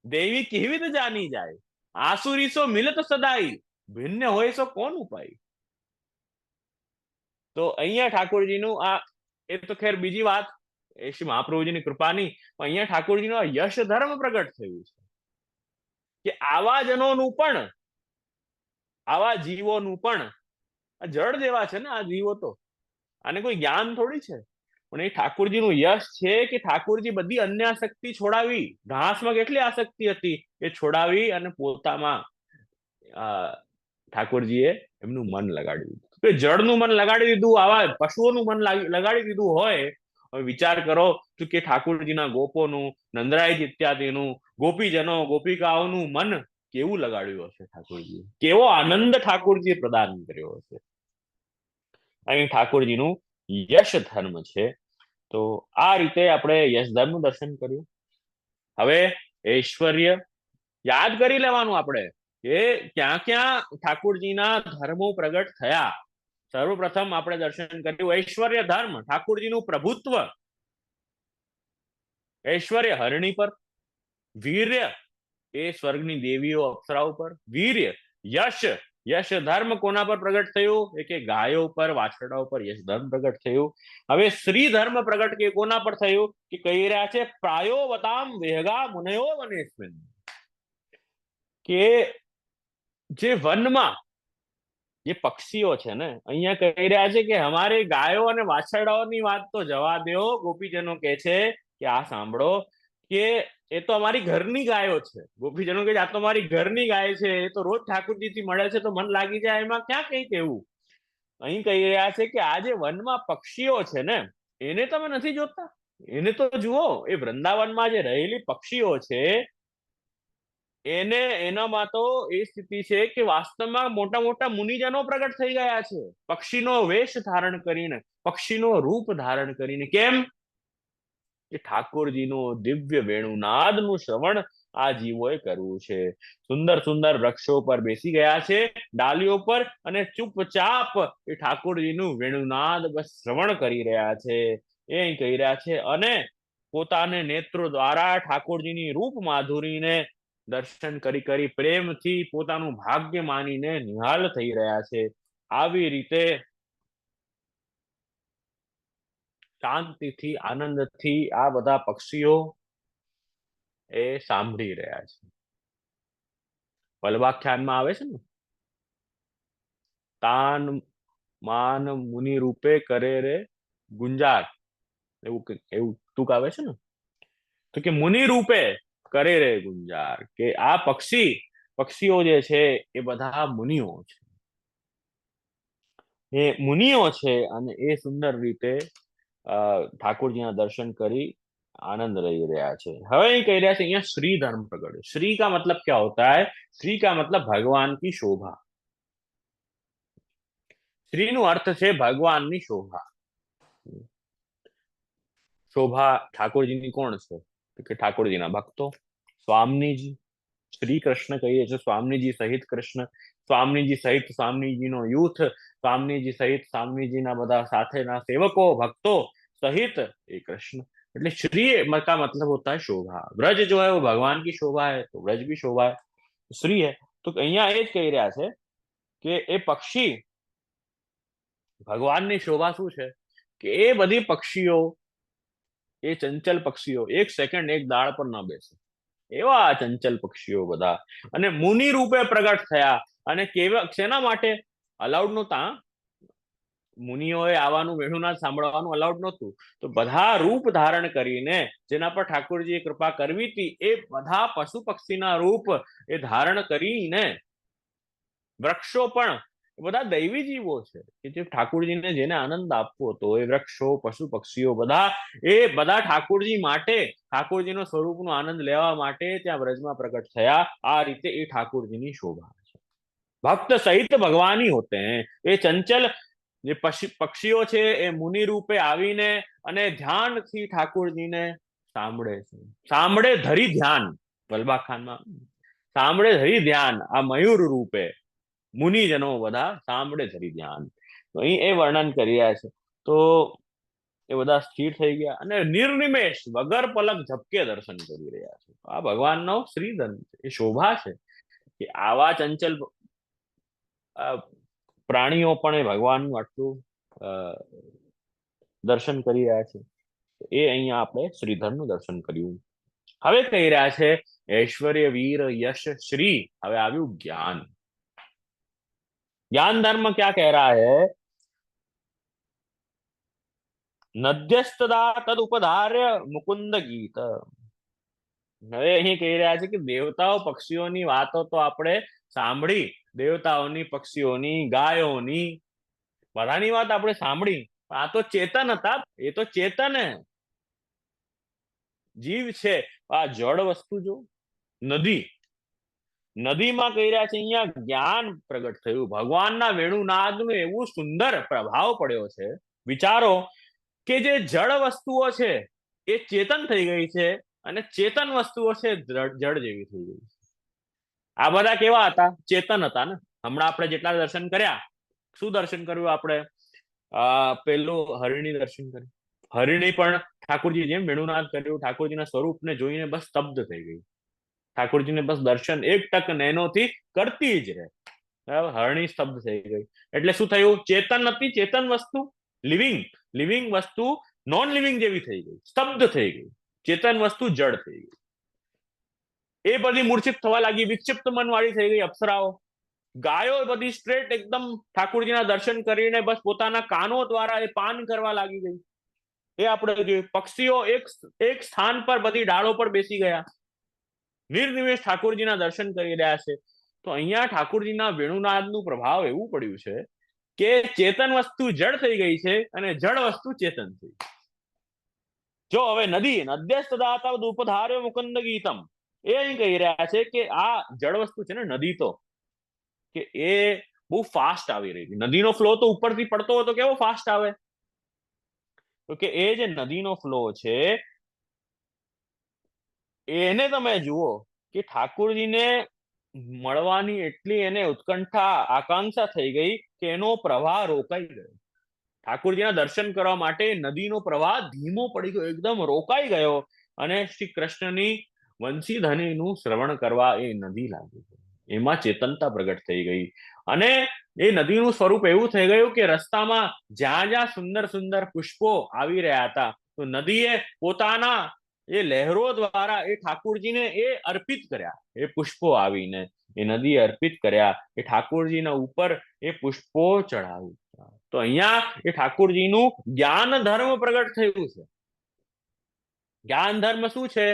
દેવી કેવી રીતે જાની જાય, આસુરી સો મિલત સદાઈ, ભિન્ન હોય સો કોણ ઉપાય. તો અહીંયા ઠાકોરજીનું આ, એ તો ખેર બીજી વાત, એ શ્રી મહાપ્રભુજીની કૃપાની, પણ અહીંયા ઠાકોરજીનો આ યશ ધર્મ પ્રગટ થયું છે કે આવા જનોનું પણ, આવા જીવોનું પણ, આ જળ જેવા છે ને આ જીવો, તો આને કોઈ જ્ઞાન થોડી છે, પણ એ ઠાકોરજીનું યશ છે કે ઠાકોરજી બધી અન્ય આસક્તિ છોડાવી. ઘાસમાં કેટલી આસક્તિ હતી એ છોડાવી અને પોતામાં ઠાકોરજીએ એમનું મન લગાડી દીધું. જળનું મન લગાડી દીધું, આવા પશુઓનું મન લગાડી દીધું હોય. હવે વિચાર કરો તો કે ઠાકોરજીના ગોપોનું, નંદરાય ઇત્યાદિનું, ગોપીજનો ગોપિકાઓનું મન કેવું લગાડ્યું હશે ઠાકોરજી, કેવો આનંદ ઠાકોરજીએ પ્રદાન કર્યો હશે. અહીં ઠાકોરજીનું યશ ધર્મ છે. તો આ રીતે આપણે યશ ધર્મનું દર્શન કર્યું. હવે ઐશ્વર્ય યાદ કરી લેવાનું આપણે કે ક્યાં ક્યાં ઠાકોરજીના ધર્મો પ્રગટ થયા. સર્વપ્રથમ આપણે દર્શન કર્યું ઐશ્વર્ય ધર્મ, ઠાકોરજીનું પ્રભુત્વ. ઐશ્વર્ય હરણી પર, વીર્ય એ સ્વર્ગની દેવીઓ અપ્સરાઓ પર, વીર્ય યશ, યશ ધર્મ કોના પર પ્રગટ થયું, કે ગાયો પર, વાછરડાઓ પર યશ ધર્મ પ્રગટ થયું. હવે શ્રી ધર્મ પ્રગટ કે કોના પર થયું, કે કહી રહ્યા છે પ્રાયો વતામ વેહગા મુનયો વનેસ્મિન, કે જે વનમાં જે પક્ષીઓ છે ને, અહીંયા કહી રહ્યા છે કે અમારે ગાયો અને વાછરડાઓની વાત તો જવા દો, ગોપીજનો કે છે કે આ સાંભળો કે એ તો અમારી ઘરની ગાયો છે. ગોપીજનો કે આ તો અમારી ઘરની ગાય છે, એ તો રોજ ઠાકોરજીથી મળે છે તો મન લાગી જાય, એમાં ક્યાં કઈ કેવું. અહીં કહી રહ્યા છે કે આ જે વનમાં પક્ષીઓ છે ને, એને તમે નથી જોતા, એને તો જુઓ. એ વૃંદાવનમાં જે રહેલી પક્ષીઓ છે એને, એનામાં તો એ સ્થિતિ છે કે વાસ્તવમાં મોટા મોટા મુનિજનો પ્રગટ થઈ ગયા છે પક્ષીનો વેશ ધારણ કરીને, પક્ષીનો રૂપ ધારણ કરીને. કેમ? કે ઠાકોરજીનો દિવ્ય વેણુનાદનું શ્રવણ આ જીવોએ કરવું છે. સુંદર સુંદર વૃક્ષો પર બેસી ગયા છે, ડાલીઓ પર, અને ચૂપચાપ એ ઠાકોરજીનું વેણુનાદ બસ શ્રવણ કરી રહ્યા છે. એ અહીં કહી રહ્યા છે, અને પોતાને નેત્રો દ્વારા ઠાકોરજીની રૂપ માધુરીને દર્શન કરી કરી પ્રેમથી પોતાનું ભાગ્ય માનીને નિહાલ થઈ રહ્યા છે. આવી રીતે શાંતિથી આનંદથી આ બધા પક્ષીઓ એ સાંભળી રહ્યા છે. વલ્ભાખ્યાનમાં આવે છે ને, તાન માન મુનિ રૂપે કરે રે ગુંજાર, એવું ટૂંક આવે છે ને. તો કે મુનિ રૂપે કરે રે ગુંજાર, કે આ પક્ષીઓ જે છે એ બધા મુનિઓ છે, એ મુનિઓ છે, અને એ સુંદર રીતે ઠાकुरજીના દર્શન કરી आनंद रह रहा है. હવે કહી રહ્યા છે અહીંયા श्री धर्म प्रकट. श्री का मतलब क्या होता है? श्री का मतलब भगवान की शोभा. श्री નો અર્થ છે ભગવાનની શોભા. શોભા ઠાકોરજીની કોણ છે? તો કે ઠાકોરજીના ભક્તો, સ્વામીજી. શ્રી કૃષ્ણ કહીએ છીએ સ્વામીજી સહિત કૃષ્ણ, સ્વામીજી સહિત સ્વામીજીનો યુથ, સ્વામીજી સહિત સ્વામીજીના બધા સાથેના સેવકો, ભક્તો सहित ये कृष्ण. એટલે श्री का मतलब होता है शोभा. ब्रज जो है वो भगवान की शोभा है, तो ब्रज भी शोभा है, श्री है. तो અહીંયા એ જ કહી રહ્યા છે કે એ પક્ષી ભગવાનની શોભા શું છે કે એ બધી પક્ષીઓ, એ ચંચલ પક્ષીઓ એક સેકન્ડ એક દાળ પર ન બેસે એવા ચંચલ પક્ષીઓ બધા, અને મુનિ રૂપે પ્રગટ થયા. અને કેવા શેના માટે? અલાઉડ નહોતા, મુનિઓએ આવવાનું વેણુનાદ સાંભળવાનું અલાઉડ નહોતું, તો બધા રૂપ ધારણ કરીને જેના પર ઠાકોરજીએ કૃપા કરવી હતી એ બધા પશુ પક્ષીના રૂપ એ ધારણ કરીને વૃક્ષો પણ બધા દૈવી જીવો છે કે જે ઠાકોરજીને જેને આનંદ આપવો હતો, એ વૃક્ષો, પશુ પક્ષીઓ બધા એ બધા ઠાકોરજી માટે, ઠાકોરજીનો સ્વરૂપનો આનંદ લેવા માટે ત્યાં વ્રજમાં પ્રગટ થયા. આ રીતે એ ઠાકોરજીની શોભા છે. ભક્ત સહિત ભગવાન ही होते हैं. એ ચંચલ જે પક્ષીઓ છે એ મુનિ રૂપે આવીને અને ધ્યાનથી ઠાકોરજીને સાંભળે છે. સાંભળે ધરી ધ્યાન, વલ્ભાખાનમાં સાંભળે ધરી ધ્યાન, આ મયુર રૂપે મુનિજનો બધા સાંભળે ધરી ધ્યાન. તો અહીં એ વર્ણન કરી રહ્યા છે. તો એ બધા સ્થિર થઈ ગયા અને નિર્નિમેષ વગર પલક ઝપકે દર્શન કરી રહ્યા છે. આ ભગવાનનો શ્રીધન, એ શોભા છે કે આવા ચંચલ પ્રાણીઓ પણ એ ભગવાનનું આટલું દર્શન કરી રહ્યા છે. એ અહીંયા આપણે શ્રીધરનું દર્શન કર્યું. હવે કહી રહ્યા છે ऐश्वर्य वीर यश श्री. હવે આવ્યું જ્ઞાન. ज्ञान धर्म क्या कह रहा है? नद्यस्तदा तद उपधार्य मुकुंद गीत. હવે અહીં કહી રહ્યા છે કે દેવતાઓ પક્ષીઓની વાતો તો આપણે સાંભળી, દેવતાઓની, પક્ષીઓની, ગાયોની, બધાની વાત આપણે સાંભળી, પણ આ તો ચેતન હતા. એ તો ચેતન જીવ છે. આ જળ વસ્તુ જો નદી, નદીમાં કહી રહ્યા છે અહીંયા જ્ઞાન પ્રગટ થયું. ભગવાનના વેણુનાદનું એવું સુંદર પ્રભાવ પડ્યો છે. વિચારો કે જે જળ વસ્તુઓ છે એ ચેતન થઈ ગઈ છે, અને ચેતન વસ્તુઓ છે જળ જેવી થઈ ગઈ છે. આ બધા કેવા હતા? ચેતન હતા ને. હમણાં આપણે જેટલા દર્શન કર્યા, શું દર્શન કર્યું આપણે? પેલું હરિણી દર્શન કર્યું. હરિણી પણ ઠાકોરજી જેમ વેણુનાદ કર્યું, ઠાકોરજીના સ્વરૂપને જોઈને બસ સ્તબ્ધ થઈ ગઈ. ઠાકોરજીને બસ દર્શન એક ટક નૈનોથી કરતી જ રહે. હરણી સ્તબ્ધ થઈ ગઈ. એટલે શું થયું? ચેતન હતી, ચેતન વસ્તુ લિવિંગ વસ્તુ નોન લિવિંગ જેવી થઈ ગઈ, સ્તબ્ધ થઈ ગઈ. ચેતન વસ્તુ જડ થઈ ગઈ. એ બધી મૂર્છિત થવા લાગી, વિક્ષિપ્ત મન વાળી થઈ ગઈ અપ્સરાઓ. ગાયો બધી સ્ટ્રેટ એકદમ ઠાકોરજીના દર્શન કરીને બસ પોતાના કાનો દ્વારા એ પાન કરવા લાગી ગઈ. એ આપણે જોયું. પક્ષીઓ એક સ્થાન પર બધી ડાળો પર બેસી ગયા, નિર્નિમેષ ઠાકોરજીના દર્શન કરી રહ્યા છે. તો અહીંયા ઠાકોરજીના વેણુનાદનું પ્રભાવ એવું પડ્યું છે કે ચેતન વસ્તુ જડ થઈ ગઈ છે અને જડ વસ્તુ ચેતન થઈ. જો હવે નદી નદ્યસ્તદાતા ઉપધાર્ય મુકુંદ ગીતમ, એ અહીં કહી રહ્યા છે કે આ જળ વસ્તુ છે ને નદી, તો કે એ બહુ ફાસ્ટ આવી રહી હતી. નદીનો ફ્લો તો ઉપરથી પડતો હોય તો કેવો ફાસ્ટ આવે? તો કે એ જે નદીનો ફ્લો છે એને તમે જુઓ કે ઠાકોરજીને મળવાની એટલી એને ઉત્કંઠા આકાંક્ષા થઈ ગઈ કે એનો પ્રવાહ રોકાઈ ગયો. ઠાકોરજીના દર્શન કરવા માટે નદીનો પ્રવાહ ધીમો પડી ગયો, એકદમ રોકાઈ ગયો, અને શ્રી કૃષ્ણની વંશીધનીનું શ્રવણ કરવા એ નદી લાગી. એમાં ચેતનતા પ્રગટ થઈ ગઈ, અને એ નદીનું સ્વરૂપ એવું થઈ ગયું કે રસ્તામાં જ્યાં જ્યાં સુંદર સુંદર પુષ્પો આવી રહ્યા હતા, તો નદીએ પોતાના એ લહેરો દ્વારા એ ઠાકોરજીને એ અર્પિત કર્યા. એ પુષ્પો આવીને એ નદીએ અર્પિત કર્યા, એ ઠાકોરજીના ઉપર એ પુષ્પો ચડાવ્યું. તો અહીંયા એ ઠાકોરજીનું જ્ઞાન ધર્મ પ્રગટ થયું છે. જ્ઞાન ધર્મ શું છે?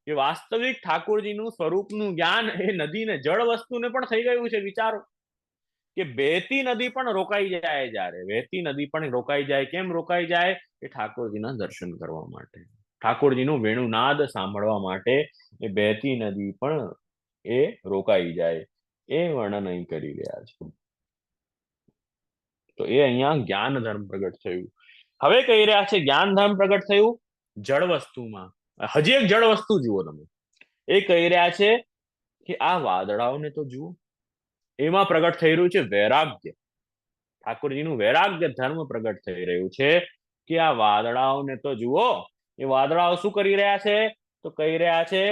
કે વાસ્તવિક ઠાકોરજીનું સ્વરૂપનું જ્ઞાન એ નદીને, જળ વસ્તુને પણ થઈ ગયું છે. વિચારો કે વહેતી નદી પણ રોકાઈ જાય, જ્યારે વહેતી નદી પણ રોકાઈ જાય. કેમ રોકાઈ જાય? એ ઠાકોરજીના દર્શન કરવા માટે, ઠાકોરજીનું વેણુનાદ સાંભળવા માટે એ વહેતી નદી પણ એ રોકાઈ જાય. એ વર્ણન અહીં કરી રહ્યા છે. તો એ અહીંયા જ્ઞાન ધર્મ પ્રગટ થયું. હવે કહી રહ્યા છે જ્ઞાન ધર્મ પ્રગટ થયું જળ વસ્તુમાં. હજી એક જળ વસ્તુ જુઓ તમે. એ કહી રહ્યા છે કે આ વાદળાઓને તો જુઓ, એમાં પ્રગટ થઈ રહ્યું છે વૈરાગ્ય. ઠાકોરજીનું વૈરાગ્ય ધર્મ પ્રગટ થઈ રહ્યું છે કે આ વાદળાઓને તો જુઓ. એ વાદળાઓ શું કરી રહ્યા છે? તો કહી રહ્યા છે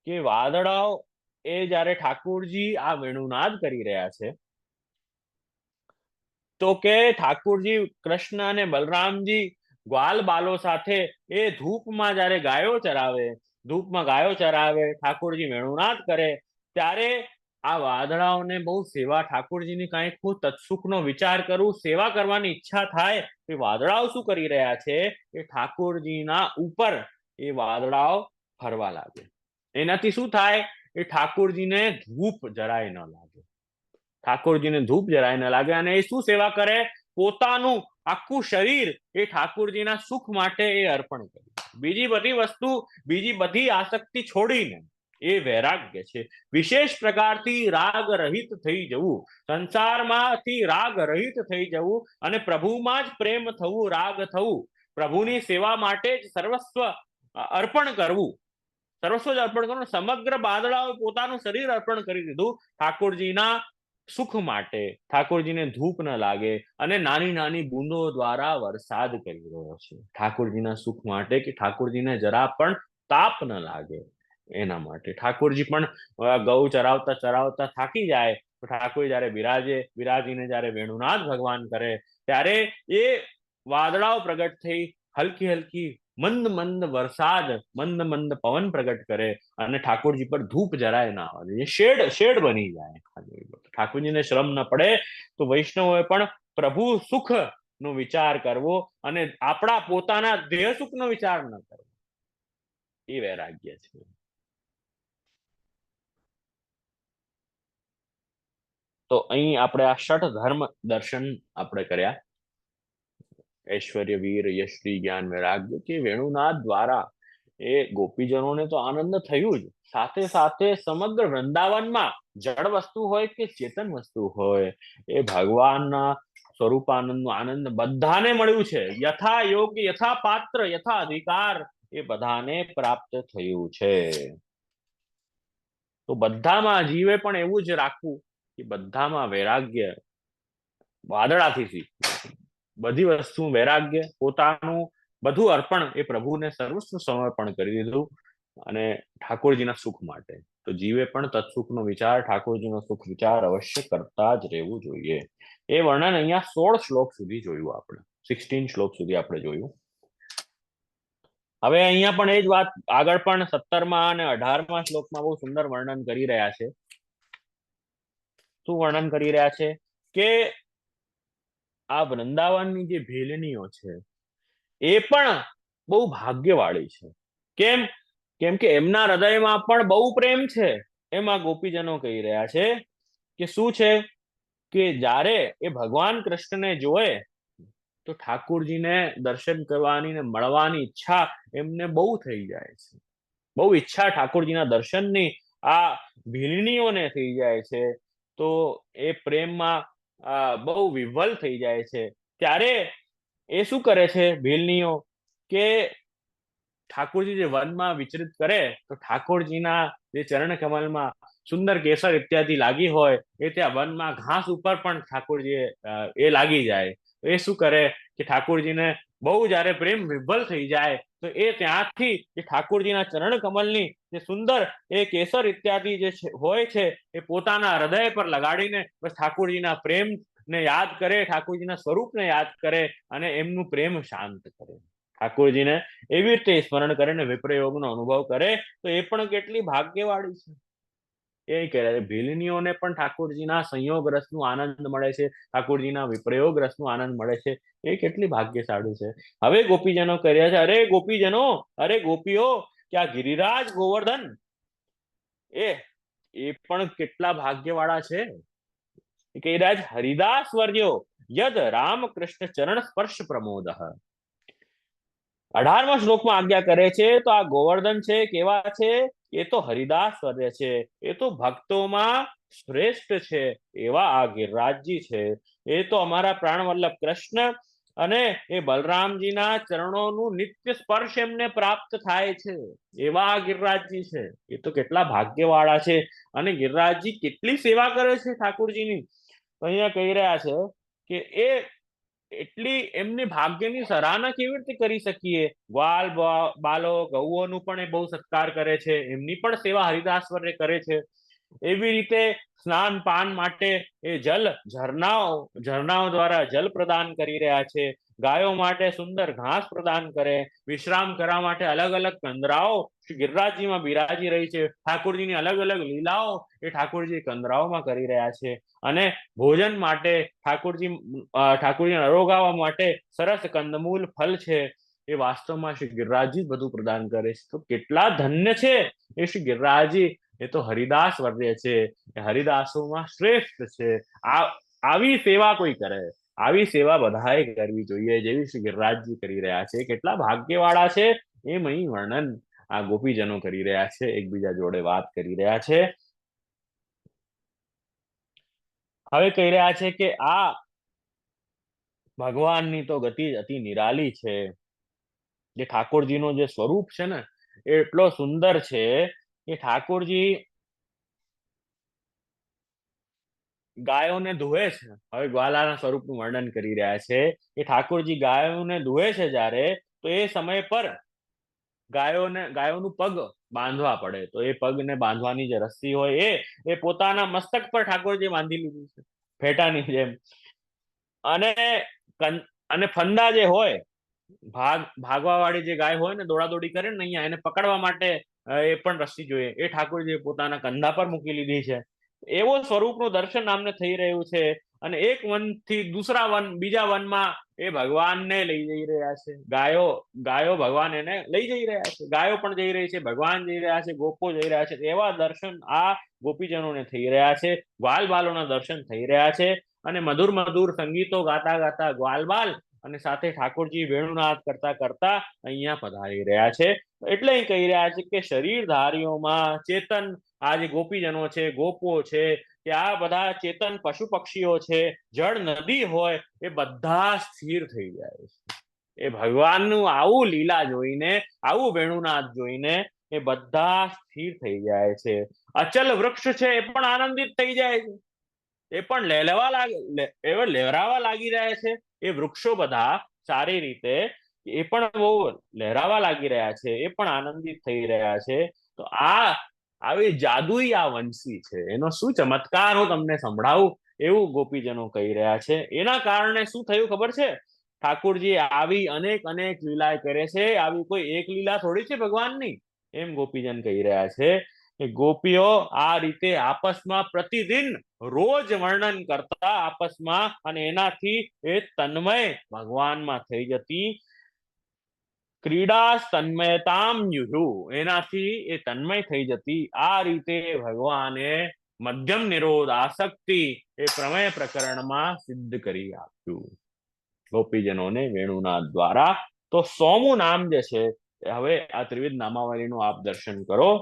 કે વાદળાઓ એ જ્યારે ઠાકોરજી આ વેણુનાદ કરી રહ્યા છે, તો કે ઠાકોરજી કૃષ્ણ અને બલરામજી ગ્વાલ બાલો સાથે એ ધૂપમાં જ્યારે ગાયો ચરાવે, ધૂપમાં ગાયો ચરાવે, ઠાકોરજી વેણુનાદ કરે, ત્યારે આ વાદળાઓને બહુ સેવા, ઠાકોરજીની કાંઈક હું તત્સુખનો વિચાર કરું, સેવા કરવાની ઈચ્છા થાય. એ વાદળાઓ શું કરી રહ્યા છે? એ ઠાકોરજીના ઉપર એ વાદળાઓ ફરવા લાગે. એનાથી શું થાય? એ ઠાકોરજીને ધૂપ જરાય ન લાગે, ઠાકોરજીને ધૂપ જરાય ન લાગે. અને એ શું સેવા કરે? પોતાનું આખું શરીર એ ઠાકોરજીના સુખ માટે એ અર્પણ કરે. બીજી બધી વસ્તુ, બીજી બધી આસક્તિ છોડીને. એ વૈરાગ્ય છે. વિશેષ પ્રકારથી રાગ રહિત થઈ જવું, સંસારમાંથી રાગ રહિત થઈ જવું, અને પ્રભુમાં જ પ્રેમ થવું, રાગ થવું, પ્રભુની સેવા માટે જ સર્વસ્વ અર્પણ કરવું. સર્વસ્વ જ અર્પણ કરવું. સમગ્ર બાદળાઓ પોતાનું શરીર અર્પણ કરી દીધું ઠાકોરજીના સુખ માટે. ઠાકોરજીને ધૂપ ન લાગે, અને નાની નાની બૂંદો દ્વારા વરસાદ કરી રહ્યો છે ઠાકોરજીના સુખ માટે, કે ઠાકોરજીને જરા પણ તાપ ન લાગે એના માટે. ઠાકોરજી પણ ગૌ ચરાવતા ચરાવતા થાકી જાય, તો ઠાકોર જયારે બિરાજીને જયારે વેણુનાદ ભગવાન કરે, ત્યારે એ વાદળાઓ પ્રગટ થઈ હલકી હલકી મંદ મંદ વરસાદ, મંદ મંદ પવન પ્રગટ કરે, અને ઠાકોરજી પર ધૂપ જરાય ના આવે, શેડ બની જાય. ઠાકોરજીને શ્રમ ન પડે. તો વૈષ્ણવોએ પણ પ્રભુ સુખ નો વિચાર કરવો, અને આપણા પોતાના દેહ સુખ નો વિચાર ન કરવો. એ વૈરાગ્ય છે. તો અહીં આપણે આ ષટ ધર્મ દર્શન આપણે કર્યા. ઐશ્વર્ય, વીર, યશ્રી, જ્ઞાન, વૈરાગ્ય, કે વેણુનાદ દ્વારા એ ગોપીજનોને તો આનંદ થયું જ, સાથે સાથે સમગ્ર વૃંદાવનમાં જળ વસ્તુ હોય કે ચેતન વસ્તુ હોય, એ ભગવાનના સ્વરૂપાનંદનો આનંદ બધાને મળ્યું છે. યથા યોગ્ય, યથા પાત્ર, યથા અધિકાર એ બધાને પ્રાપ્ત થયું છે. તો બધામાં જીવે પણ એવું જ રાખવું કે બધામાં વૈરાગ્ય વાદળાથી શીખવું. બધી વસ્તુ વૈરાગ્ય, પોતાનું બધું અર્પણ એ પ્રભુને સર્વસ્વ સમર્પણ કરી દીધું, અને ઠાકોરજીના સુખ માટે. તો જીવે પણ તત્સુખનો વિચાર, ઠાકોરજીનો સુખ વિચાર અવશ્ય કરતા જ રહેવું જોઈએ. એ વર્ણન અહીંયા 16 શ્લોક સુધી જોયું આપણે, 16 શ્લોક સુધી આપણે જોયું. હવે અહીંયા પણ એ જ વાત આગળ પણ 17મા અને 18મા શ્લોકમાં બહુ સુંદર વર્ણન કરી રહ્યા છે. શું વર્ણન કરી રહ્યા છે? કે આ વૃંદાવનની જે ભેલનીઓ છે એ પણ બહુ ભાગ્યવાળી છે. કેમ કે એમના હૃદયમાં પણ બહુ પ્રેમ છે. એમાં ગોપીજનો કહી રહ્યા છે કે શું છે? કે જ્યારે એ ભગવાન કૃષ્ણને જોએ, તો ઠાકોરજીને દર્શન કરવાની ને મળવાની ઈચ્છા એમને બહુ થઈ જાય છે. બહુ ઈચ્છા ઠાકોરજીના દર્શનની આ ભીલનીઓને થઈ જાય છે. તો એ પ્રેમમાં બહુ વિહ્વલ થઈ જાય છે. ત્યારે એ શું કરે છે ભીલનીઓ? કે ઠાકોરજી જે વનમાં વિચરિત કરે, તો ઠાકોરજીના જે ચરણ કમલમાં સુંદર કેસર ઇત્યાદિ લાગી હોય એ ત્યાં વનમાં ઘાસ ઉપર પણ ઠાકોરજીએ એ લાગી જાય. એ શું કરે કે ઠાકોરજીને બહુ જયારે પ્રેમ વિભ્વલ થઈ જાય તો એ ત્યાંથી એ ઠાકોરજીના ચરણ કમલની જે સુંદર એ કેસર ઇત્યાદિ જે હોય છે એ પોતાના હૃદય પર લગાડીને બસ ઠાકોરજીના પ્રેમ ને યાદ કરે, ઠાકોરજીના સ્વરૂપને યાદ કરે અને એમનું પ્રેમ શાંત કરે. ઠાકોરજીને એવી રીતે સ્મરણ કરે ને વિપ્રયોગનો અનુભવ કરે તો એ પણ કેટલી ભાગ્યવાળી છે. એ કહેવાય ભીલનીઓને પણ ઠાકોરજીના સંયોગ રસનું આનંદ મળે છે, ઠાકોરજીના વિપ્રયોગ રસનું આનંદ મળે છે. એ કેટલી ભાગ્યશાળી છે. હવે ગોપીજનો કર્યા છે, અરે ગોપીજનો, અરે ગોપીઓ, કે આ ગિરિરાજ ગોવર્ધન એ પણ કેટલા ભાગ્યવાળા છે. કૈરાજ હરિદાસ વર્યો યદ રામકૃષ્ણ ચરણ સ્પર્શ પ્રમોદ. 18મા શ્લોકમાં આજ્ઞા કરે છે તો આ ગોવર્ધન છે કેવા છે? એ તો હરિદાસ વર્ય છે, એ તો ભક્તોમાં શ્રેષ્ઠ છે એવા આ ગિરિરાજજી છે. એ તો અમારા પ્રાણવલ્લભ કૃષ્ણ અને એ બલરામજીના ચરણોનું નિત્ય સ્પર્શ એમને પ્રાપ્ત થાય છે એવા આ ગિરિરાજજી છે. એ તો કેટલા ભાગ્યવાળા છે. અને ગિરિરાજજી કેટલી સેવા કરે છે ઠાકોરજીની. તો અહીંયા કહી રહ્યા છે કે એ એટલી એમની ભાગ્યની સરાહના કેવી રીતે કરી શકીએ. ગ્વાલ બાલો ગૌઓનું પણ એ બહુ સત્કાર કરે છે, એમની પણ સેવા હરિદાસ વર્ય કરે છે. એવી રીતે સ્નાન પાન માટે એ જલ ઝરણાઓ દ્વારા જલ પ્રદાન કરી રહ્યા છે. ગાયો માટે સુંદર ઘાસ પ્રદાન કરે, વિશ્રામ કરવા માટે અલગ અલગ કંદરાઓ શ્રી ગિરિરાજજીમાં બિરાજી રહી છે. ઠાકોરજીની અલગ અલગ લીલાઓ એ ઠાકોરજી કંદરાઓમાં કરી રહ્યા છે. અને ભોજન માટે ઠાકોરજીને અરોગાવા માટે સરસ કંદમૂલ ફલ છે એ વાસ્તવમાં શ્રી ગિરિરાજજી બધું પ્રદાન કરે છે. તો કેટલા ધન્ય છે એ શ્રી ગિરિરાજજી. એ તો હરિદાસ વર્ય છે, એ હરિદાસોમાં શ્રેષ્ઠ છે. આવી સેવા કોઈ કરે, આવી સેવા બધાએ કરવી જોઈએ જેવી શ્રી ગિરિરાજજી કરી રહ્યા છે. કેટલા ભાગ્યવાળા છે એમ અહીં વર્ણન આ ગોપીજનો કરી રહ્યા છે, એકબીજા જોડે વાત કરી રહ્યા છે. હવે કહી રહ્યા છે કે આ ભગવાનની તો ગતિ અતિ નિરાલી છે. જે ઠાકોરજીનો જે સ્વરૂપ છે ને એ એટલો સુંદર છે કે ઠાકોરજી ગાયોને દુહે છે. હવે ગ્વાલાના સ્વરૂપનું વર્ણન કરી રહ્યા છે કે ઠાકોરજી ગાયોને દુહે છે જ્યારે, તો એ સમય પર ગાયોનું પગ બાંધવા પડે તો એ પગને બાંધવાની જે રસ્સી હોય એ પોતાના મસ્તક પર ઠાકોરજી બાંધી લીધી છે ફેટાની જેમ. અને ફંદા જે હોય, ભાગવા વાળી જે ગાય હોય ને, દોડાદોડી કરે ને, અહીંયા એને પકડવા માટે એ પણ રસ્સી જોઈએ, એ ઠાકોરજી પોતાના કંધા પર મૂકી લીધી છે. એવો સ્વરૂપનું દર્શન આમને થઈ રહ્યું છે. અને એક વનથી બીજા વનમાં એ ભગવાનને લઈ જઈ રહ્યા છે. ગાયો ભગવાન એને લઈ જઈ રહ્યા છે. ગાયો પણ જઈ રહી છે, ભગવાન જઈ રહ્યા છે, ગોપો જઈ રહ્યા છે. એવા દર્શન આ ગોપીજનોને થઈ રહ્યા છે. ગ્વાલ બાલોના દર્શન થઈ રહ્યા છે. અને મધુર મધુર સંગીતો ગાતા ગાતા ગ્વાલબાલ અને સાથે ઠાકોરજી વેણુનાદ કરતા કરતા અહીંયા પધારી રહ્યા છે. એટલે કહી રહ્યા છે કે શરીરધારીઓમાં ચેતન આ જે ગોપીજનો છે, ગોપો છે, કે આ બધા ચેતન પશુ પક્ષીઓ છે, જળ નદી હોય, એ બધા સ્થિર થઈ જાય છે. એ ભગવાનનું આવું લીલા જોઈને, આવું વેણુનાદ જોઈને એ બધા સ્થિર થઈ જાય છે. અચલ વૃક્ષ છે એ પણ આનંદિત થઈ જાય છે. એ પણ લહેરાવા લાગી રહ્યા છે. એ વૃક્ષો બધા સારી રીતે એ પણ બહુ લહેરાવા લાગી રહ્યા છે, એ પણ આનંદિત થઈ રહ્યા છે. તો આવી જાદુઈ આ વંશી છે, એનો શું ચમત્કાર હું તમને સંભળાવું એવું ગોપીજનો કહી રહ્યા છે. એના કારણે શું થયું ખબર છે? ઠાકોરજી આવી અનેક અનેક લીલા કરે છે. આવી કોઈ એક લીલા થોડી છે ભગવાનની, એમ ગોપીજન કહી રહ્યા છે. કે ગોપીઓ આ રીતે આપસમાં પ્રતિદિન રોજ વર્ણન કરતા આપસમાં, અને એનાથી એ તન્મય ભગવાનમાં થઈ જતી. ક્રીડા તન્મયતામ યુહુ, એનાથી એ તન્મય થઈ જતી. આ રીતે ભગવાને મધ્યમ નિરોધ આસક્તિ એ પ્રમેય પ્રકરણમાં સિદ્ધ કરી આપ્યું ગોપીજનોને વેણુનાદ દ્વારા. તો 100મું નામ જે છે, હવે આ ત્રિવિધ નામાવલીનું આપ દર્શન કરો.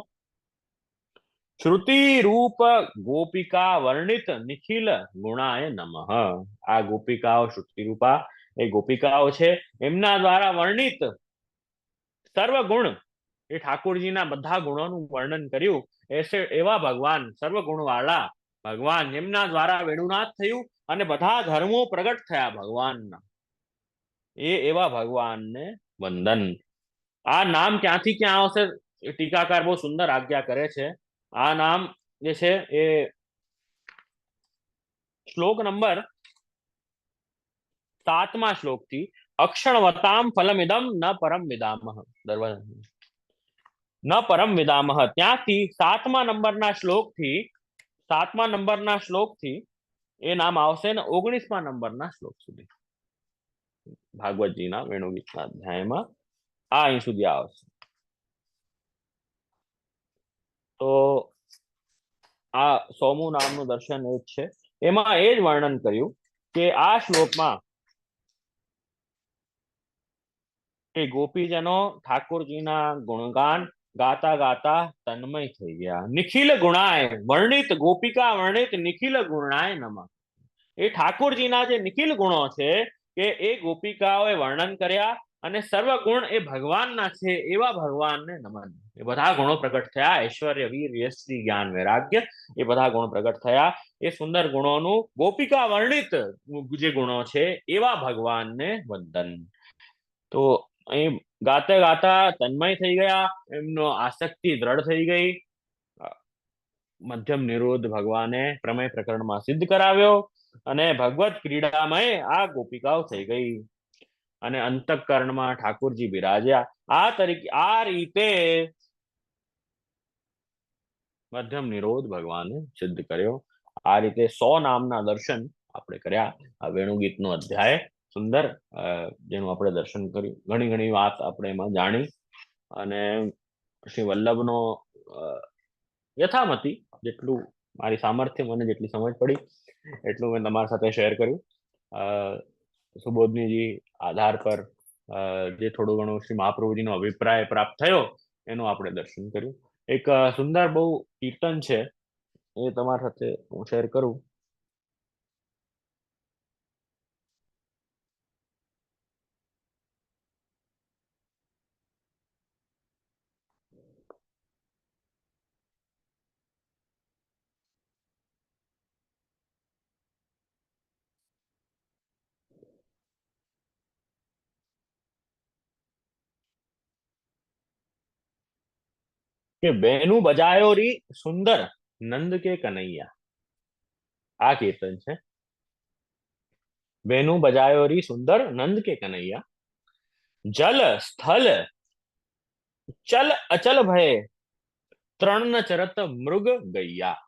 શ્રુતિ રૂપ ગોપિકા વર્ણિત નિખિલ ગુણાય નમઃ. આ ગોપિકાઓ શ્રુતિ રૂપા એ ગોપિકાઓ છે, એમના દ્વારા વર્ણિત સર્વગુણ એ ઠાકોરજીના બધા ગુણોનું વર્ણન કર્યું. એવા ભગવાન, સર્વગુણવાળા ભગવાન, જેમના દ્વારા વેણુનાથ થયું અને બધા ધર્મો પ્રગટ થયા ભગવાનના, એવા ભગવાનને વંદન. આ નામ ક્યાંથી ક્યાં આવશે, ટીકાકાર બહુ સુંદર આજ્ઞા કરે છે. આ નામ જે છે એ શ્લોક નંબર 7મા શ્લોકથી, અક્ષણવતામ ફલમિદમ ન પરમ વિદામહ, ન પરમ વિદામહ, ત્યાંથી 7મા નંબરના શ્લોકથી એ નામ આવશે ને 19મા નંબરના શ્લોક સુધી ભાગવતજીના વેણુગીતના અધ્યાયમાં આ અહીં સુધી આવશે. તો આ 100મું નામનું દર્શન એ જ છે. એમાં એ જ વર્ણન કર્યું કે આ શ્લોકમાં કે ગોપીજનો ઠાકોરજીના ગુણગાન ગાતા ગાતા તન્મય થઈ ગયા. નિખિલ ગુણાય વર્ણિત, ગોપિકા વર્ણિત નિખિલ ગુણાય નમઃ. એ ઠાકોરજીના જે નિખિલ ગુણો છે કે એ ગોપિકાઓએ વર્ણન કર્યા, અને સર્વ ગુણ એ ભગવાનના છે એવા ભગવાનને નમન. એ બધા ગુણો પ્રગટ થયા. ઐશ્વર્ય, વીર, યશસ્વી, જ્ઞાન, વૈરાગ્ય, એ બધા ગુણો પ્રગટ થયા. એ સુંદર ગુણોનું ગોપિકા વર્ણિત જે ગુણો છે એવા ભગવાનને વંદન. તો અહીં ગાતા ગાતા તન્મય થઈ ગયા, એમનો આસક્તિ દ્રઢ થઈ ગઈ. મધ્યમ નિરોધ ભગવાને પ્રમેય પ્રકરણમાં સિદ્ધ કરાવ્યો, અને ભગવત ક્રીડામય આ ગોપિકાઓ થઈ ગઈ, અને અંતઃકરણમાં ઠાકોરજી બિરાજ્યા. આ રીતે મધ્યમ નિરોધ ભગવાને સિદ્ધ કર્યો. આ રીતે 100 નામના દર્શન આપણે કર્યા. આ વેણુગીતનો અધ્યાય સુંદર, જેનું આપણે દર્શન કર્યું. ઘણી ઘણી વાત આપણે એમાં જાણી, અને શ્રી વલ્લભનો યથામતી જેટલું મારી સામર્થ્ય, મને જેટલી સમજ પડી એટલું મેં તમારા સાથે શેર કર્યું. સુબોધનીજી આધાર પર જે થોડું ઘણું શ્રી મહાપ્રભુજીનો અભિપ્રાય પ્રાપ્ત થયો એનું આપણે દર્શન કર્યું. એક સુંદર બહુ કીર્તન છે, એ તમારા સાથે હું શેર કરું. કે બેનું બજાયો રી સુંદર નંદ કે કનૈયા. આ કીર્તન છે. બેનું બજાયો રી સુંદર નંદ કે કનૈયા, જલ સ્થલ ચલ અચલ ભય ત્રણ ચરત મૃગ ગૈયા.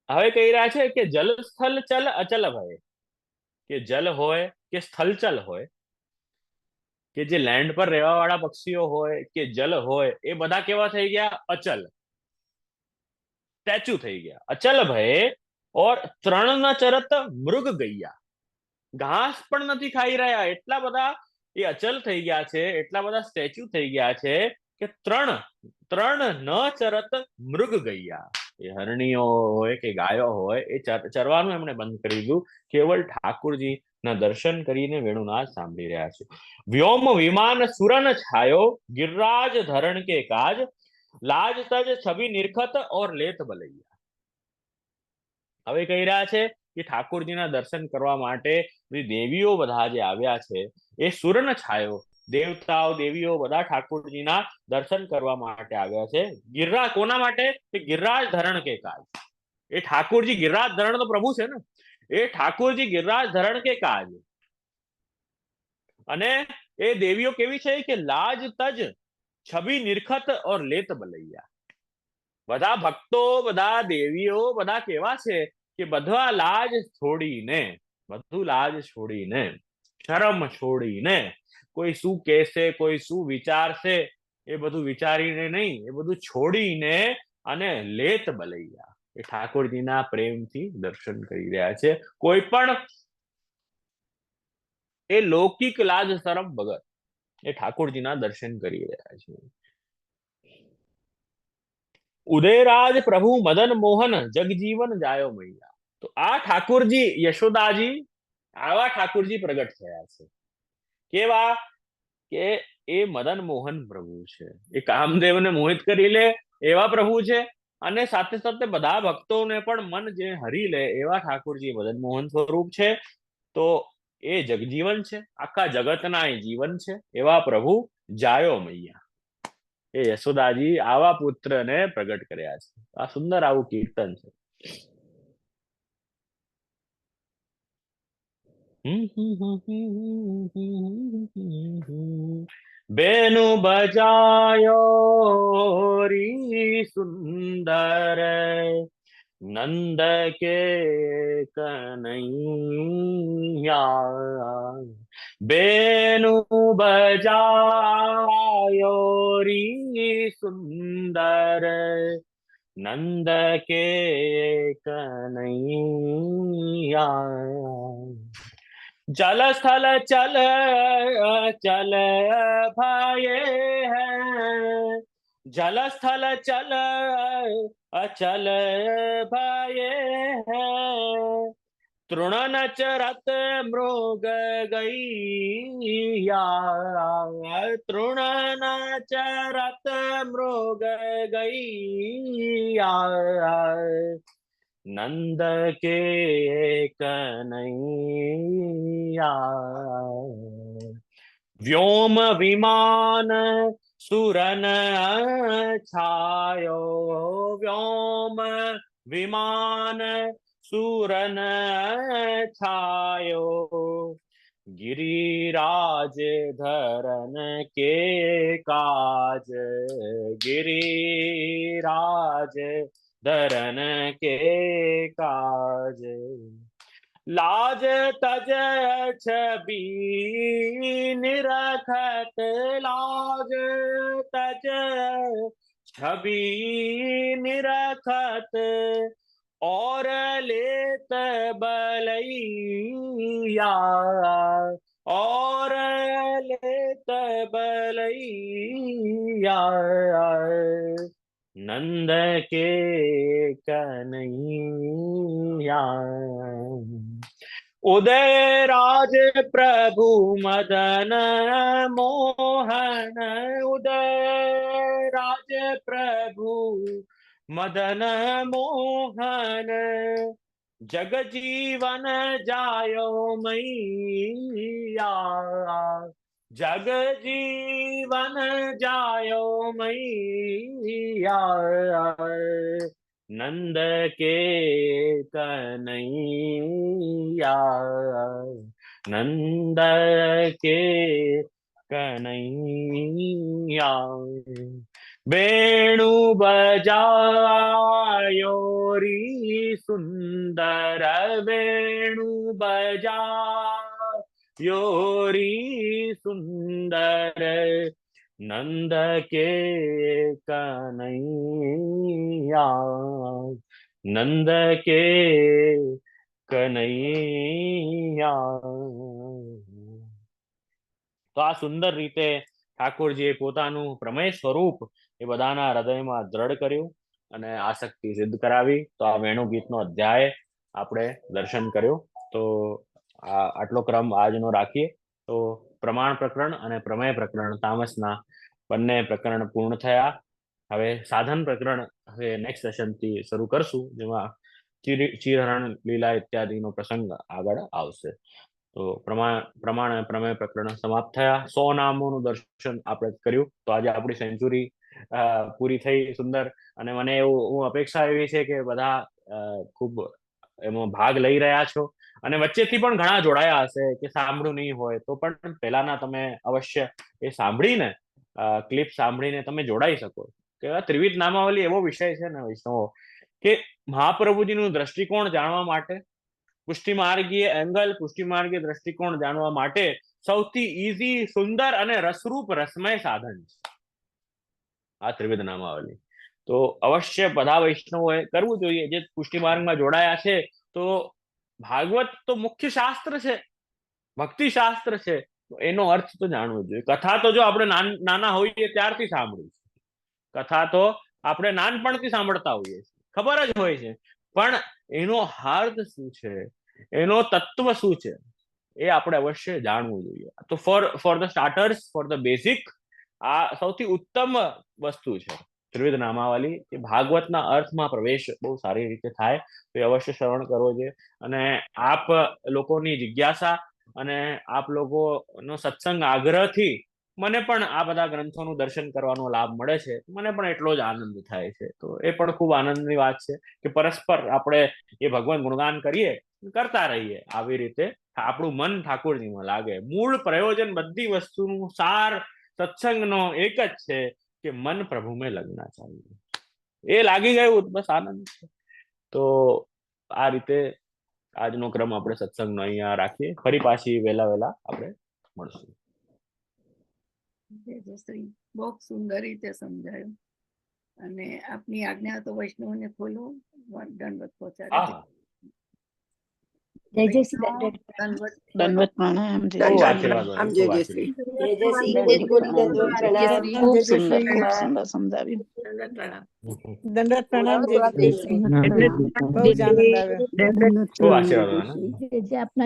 હવે કહી રહ્યા છે કે જલ સ્થલ ચલ અચલ ભય, કે જલ હોય કે સ્થલચલ હોય, કે જે લેન્ડ પર રહેવા વાળા પક્ષીઓ હોય કે જલ હોય, એ બધા કેવા થઈ ગયા? અચલ, સ્ટેચ્યુ થઈ ગયા. અચલ ભય ઓર ત્રણ ન ચરત મૃગ ગૈયા, ઘાસ પણ નથી ખાઈ રહ્યા, એટલા બધા એ અચલ થઈ ગયા છે, એટલા બધા સ્ટેચ્યુ થઈ ગયા છે કે ત્રણ ન ચરત મૃગ ગૈયા. એ હરણીઓ હોય કે ગાયો હોય, એ ચરવાનું એમણે બંધ કરી દીધું. કેવળ ઠાકુરજી ના દર્શન કરીને વેણુનાદ સાંભળી રહ્યા છે. વ્યોમ વિમાન સુરન છાયો, ગિરરાજ ધરણ કે કાજ, લાજ તજ છબી નિરખત ઓર લેત બલૈયા. હવે કહી રહ્યા છે કે ઠાકોરજીના દર્શન કરવા માટે દેવીઓ બધા જે આવ્યા છે, એ સુરન છાયો, દેવતાઓ દેવીઓ બધા ઠાકોરજીના દર્શન કરવા માટે આવ્યા છે. ગિરરાજ કોના માટે? કે ગિરરાજ ધરણ કે કાજ. એ ઠાકોરજી ગિરરાજ ધરણ તો પ્રભુ છે ને, એ ઠાકોરજી ગિરરાજ ધરણ કે કાજ. અને એ દેવીઓ કેવી છે? કે લાજ તજ છબી નિરખત ઓર લેત બલૈયા. બધા ભક્તો, બધા દેવીઓ બધા કેવા છે? કે બધા લાજ છોડીને, બધું લાજ છોડીને, શરમ છોડીને, કોઈ શું કહેશે, કોઈ શું વિચારશે, એ બધું વિચારીને નહીં, એ બધું છોડીને અને લેત બલૈયા, એ ઠાકોરજીના પ્રેમથી દર્શન કરી રહ્યા છે. કોઈ પણ એ લૌકિક લાજ શરમ વગર એ ઠાકોરજીના દર્શન કરી રહ્યા છે. ઉદયરાજ પ્રભુ મદન મોહન જગજીવન જાયો મૈયા. તો આ ઠાકોરજી યશોદાજી, આવા ઠાકોરજી પ્રગટ થયા છે. કેવા? કે એ મદન મોહન પ્રભુ છે, એ કામદેવને મોહિત કરી લે એવા પ્રભુ છે, અને સાથે સાથે બધા ભક્તોને પણ મન જે હરી લે એવા ઠાકોરજી મદન મોહન સ્વરૂપ છે. તો એ જગજીવન છે, આખા જગતના એ જીવન છે એવા પ્રભુ જાયો મૈયા. એ યશોદાજી આવા પુત્રને પ્રગટ કર્યા છે. આ સુંદર આવું કીર્તન છે. બેनु બજાયો રી સુંદર નંદ કે કનૈયા. બેनु બજાયો રી સુંદર નંદ કે કનૈયા. जल स्थल चल चल भाये हैं, जल स्थल चल अचल भाये हैं. तृण चरत मृग गैया, तृण चरत मृग गैया. नंद के कन्हैया. व्योम विमान सुरन छायो, व्योम विमान सुरन छायो. गिरिराज धरन के काज, गिरिराज धरन के काज. लाज तज छवि निरखत, लाज तज छवि निरखत. और लेत बलैया, और लेत बलैया. नंद के कन्हैया. उदय राज प्रभु मदन मोहन, उदय राज प्रभु मदन मोहन. जग जीवन जायो मैया, जग जीवन जायो मैया. नंद के कन्हैया, नंद के कन्हैया. वेणु बजायो री सुंदर, वेणु बजायो री सुंदर. नंद के कन्हैया, नंद के कन्हैया. તો આ સુંદર રીતે ઠાકોરજીએ પોતાનું પ્રમેય સ્વરૂપ એ બધાના હૃદયમાં દ્રઢ કર્યું અને આસક્તિ સિદ્ધ કરાવી. તો આ વેણુ ગીતનો અધ્યાય આપણે દર્શન કર્યું. તો આટલો ક્રમ આજનો રાખીએ. તો પ્રમાણ પ્રકરણ અને પ્રમેય પ્રકરણ તામસના બંને પ્રકરણ પૂર્ણ થયા. હવે સાધન પ્રકરણ હવે નેક્સ્ટ સેશનથી શરૂ કરશું, જેમાં ચિરહરણ લીલા ઇત્યાદિનો પ્રસંગ આગળ આવશે. તો પ્રમાણ અને પ્રમેય પ્રકરણ સમાપ્ત થયા. 100 નામોનું દર્શન આપણે કર્યું. તો આજે આપણી સેન્ચુરી પૂરી થઈ સુંદર. અને મને હું અપેક્ષા એવી છે કે બધા ખૂબ એમાં ભાગ લઈ રહ્યા છો, અને વચ્ચેથી પણ ઘણા જોડાયા હશે કે સાંભળ્યું નહીં હોય તો પણ પહેલાના તમે અવશ્ય એ સાંભળીને ક્લિપ સાંભળીને તમે જોડાઈ શકો. કે ત્રિવિધ નામાવલી એવો વિષય છે ને વૈષ્ણવો, કે મહાપ્રભુજીનું દ્રષ્ટિકોણ જાણવા માટે, પુષ્ટિમાર્ગીય એંગલ, પુષ્ટિમાર્ગીય દ્રષ્ટિકોણ જાણવા માટે સૌથી ઈઝી, સુંદર અને રસરૂપ રસમય સાધન છે આ ત્રિવિધ નામાવલી. તો અવશ્ય બધા વૈષ્ણવોએ કરવું જોઈએ. જે પુષ્ટિમાર્ગમાં જોડાયા છે, તો ભાગવત તો મુખ્ય શાસ્ત્ર છે, ભક્તિ શાસ્ત્ર છે, તો એનો અર્થ તો જાણવો જોઈએ. કથા તો જો આપણે નાના હોઈએ ત્યારથી સાંભળીએ, કથા તો આપણે નાનપણથી સાંભળતા હોઈએ છીએ, ખબર જ હોય છે, પણ એનો હાર્દ શું છે, એનો તત્વ શું છે, એ આપણે અવશ્ય જાણવું જોઈએ. તો for the starters, for the basic, આ સૌથી ઉત્તમ વસ્તુ છે ત્રિવિધ નામાવલી. કે ભાગવતના અર્થમાં પ્રવેશ બહુ સારી રીતે થાય તો એ અવશ્ય શ્રવણ કરવો જોઈએ. અને આપ લોકોની જિજ્ઞાસા અને આપ લોકોનો સત્સંગ આગ્રહથી મને પણ આ બધા ગ્રંથોનું દર્શન કરવાનો લાભ મળે છે. મને પણ એટલો જ આનંદ થાય છે. તો એ પણ ખૂબ આનંદની વાત છે કે પરસ્પર આપણે એ ભગવાન ગુણગાન કરતા રહીએ. આવી રીતે આપણું મન ઠાકોરજીમાં લાગે. મૂળ પ્રયોજન બધી વસ્તુનું સાર સત્સંગનો એક જ છે કે મન પ્રભુ મેં લગના ચાહીએ. એ લાગી ગયું બસ આનંદ છે. તો આ રીતે આજનો ક્રમ આપણે સત્સંગનો અહીંયા રાખીએ. ફરી પાછી વહેલા આપણે મળશું. શ્રી બહુ સુંદર રીતે સમજાયું અને આપની આજ્ઞા તો વૈષ્ણવને ખોલો. દંડવત પહોંચાડે. જય જય શ્રી દંડવત પ્રણામ. ખૂબ આશીર્વાદ. જય જય શ્રી. જય જય શ્રી. કોટી દંડવત પ્રણામ. ખૂબ સુંદર, ખૂબ સુંદર સમજાવ્યું. દંડવત પ્રણામ. જય શ્રી કૃષ્ણ. બહુ જ આનંદ આવ્યો. ખૂબ આશીર્વાદ. જે આપના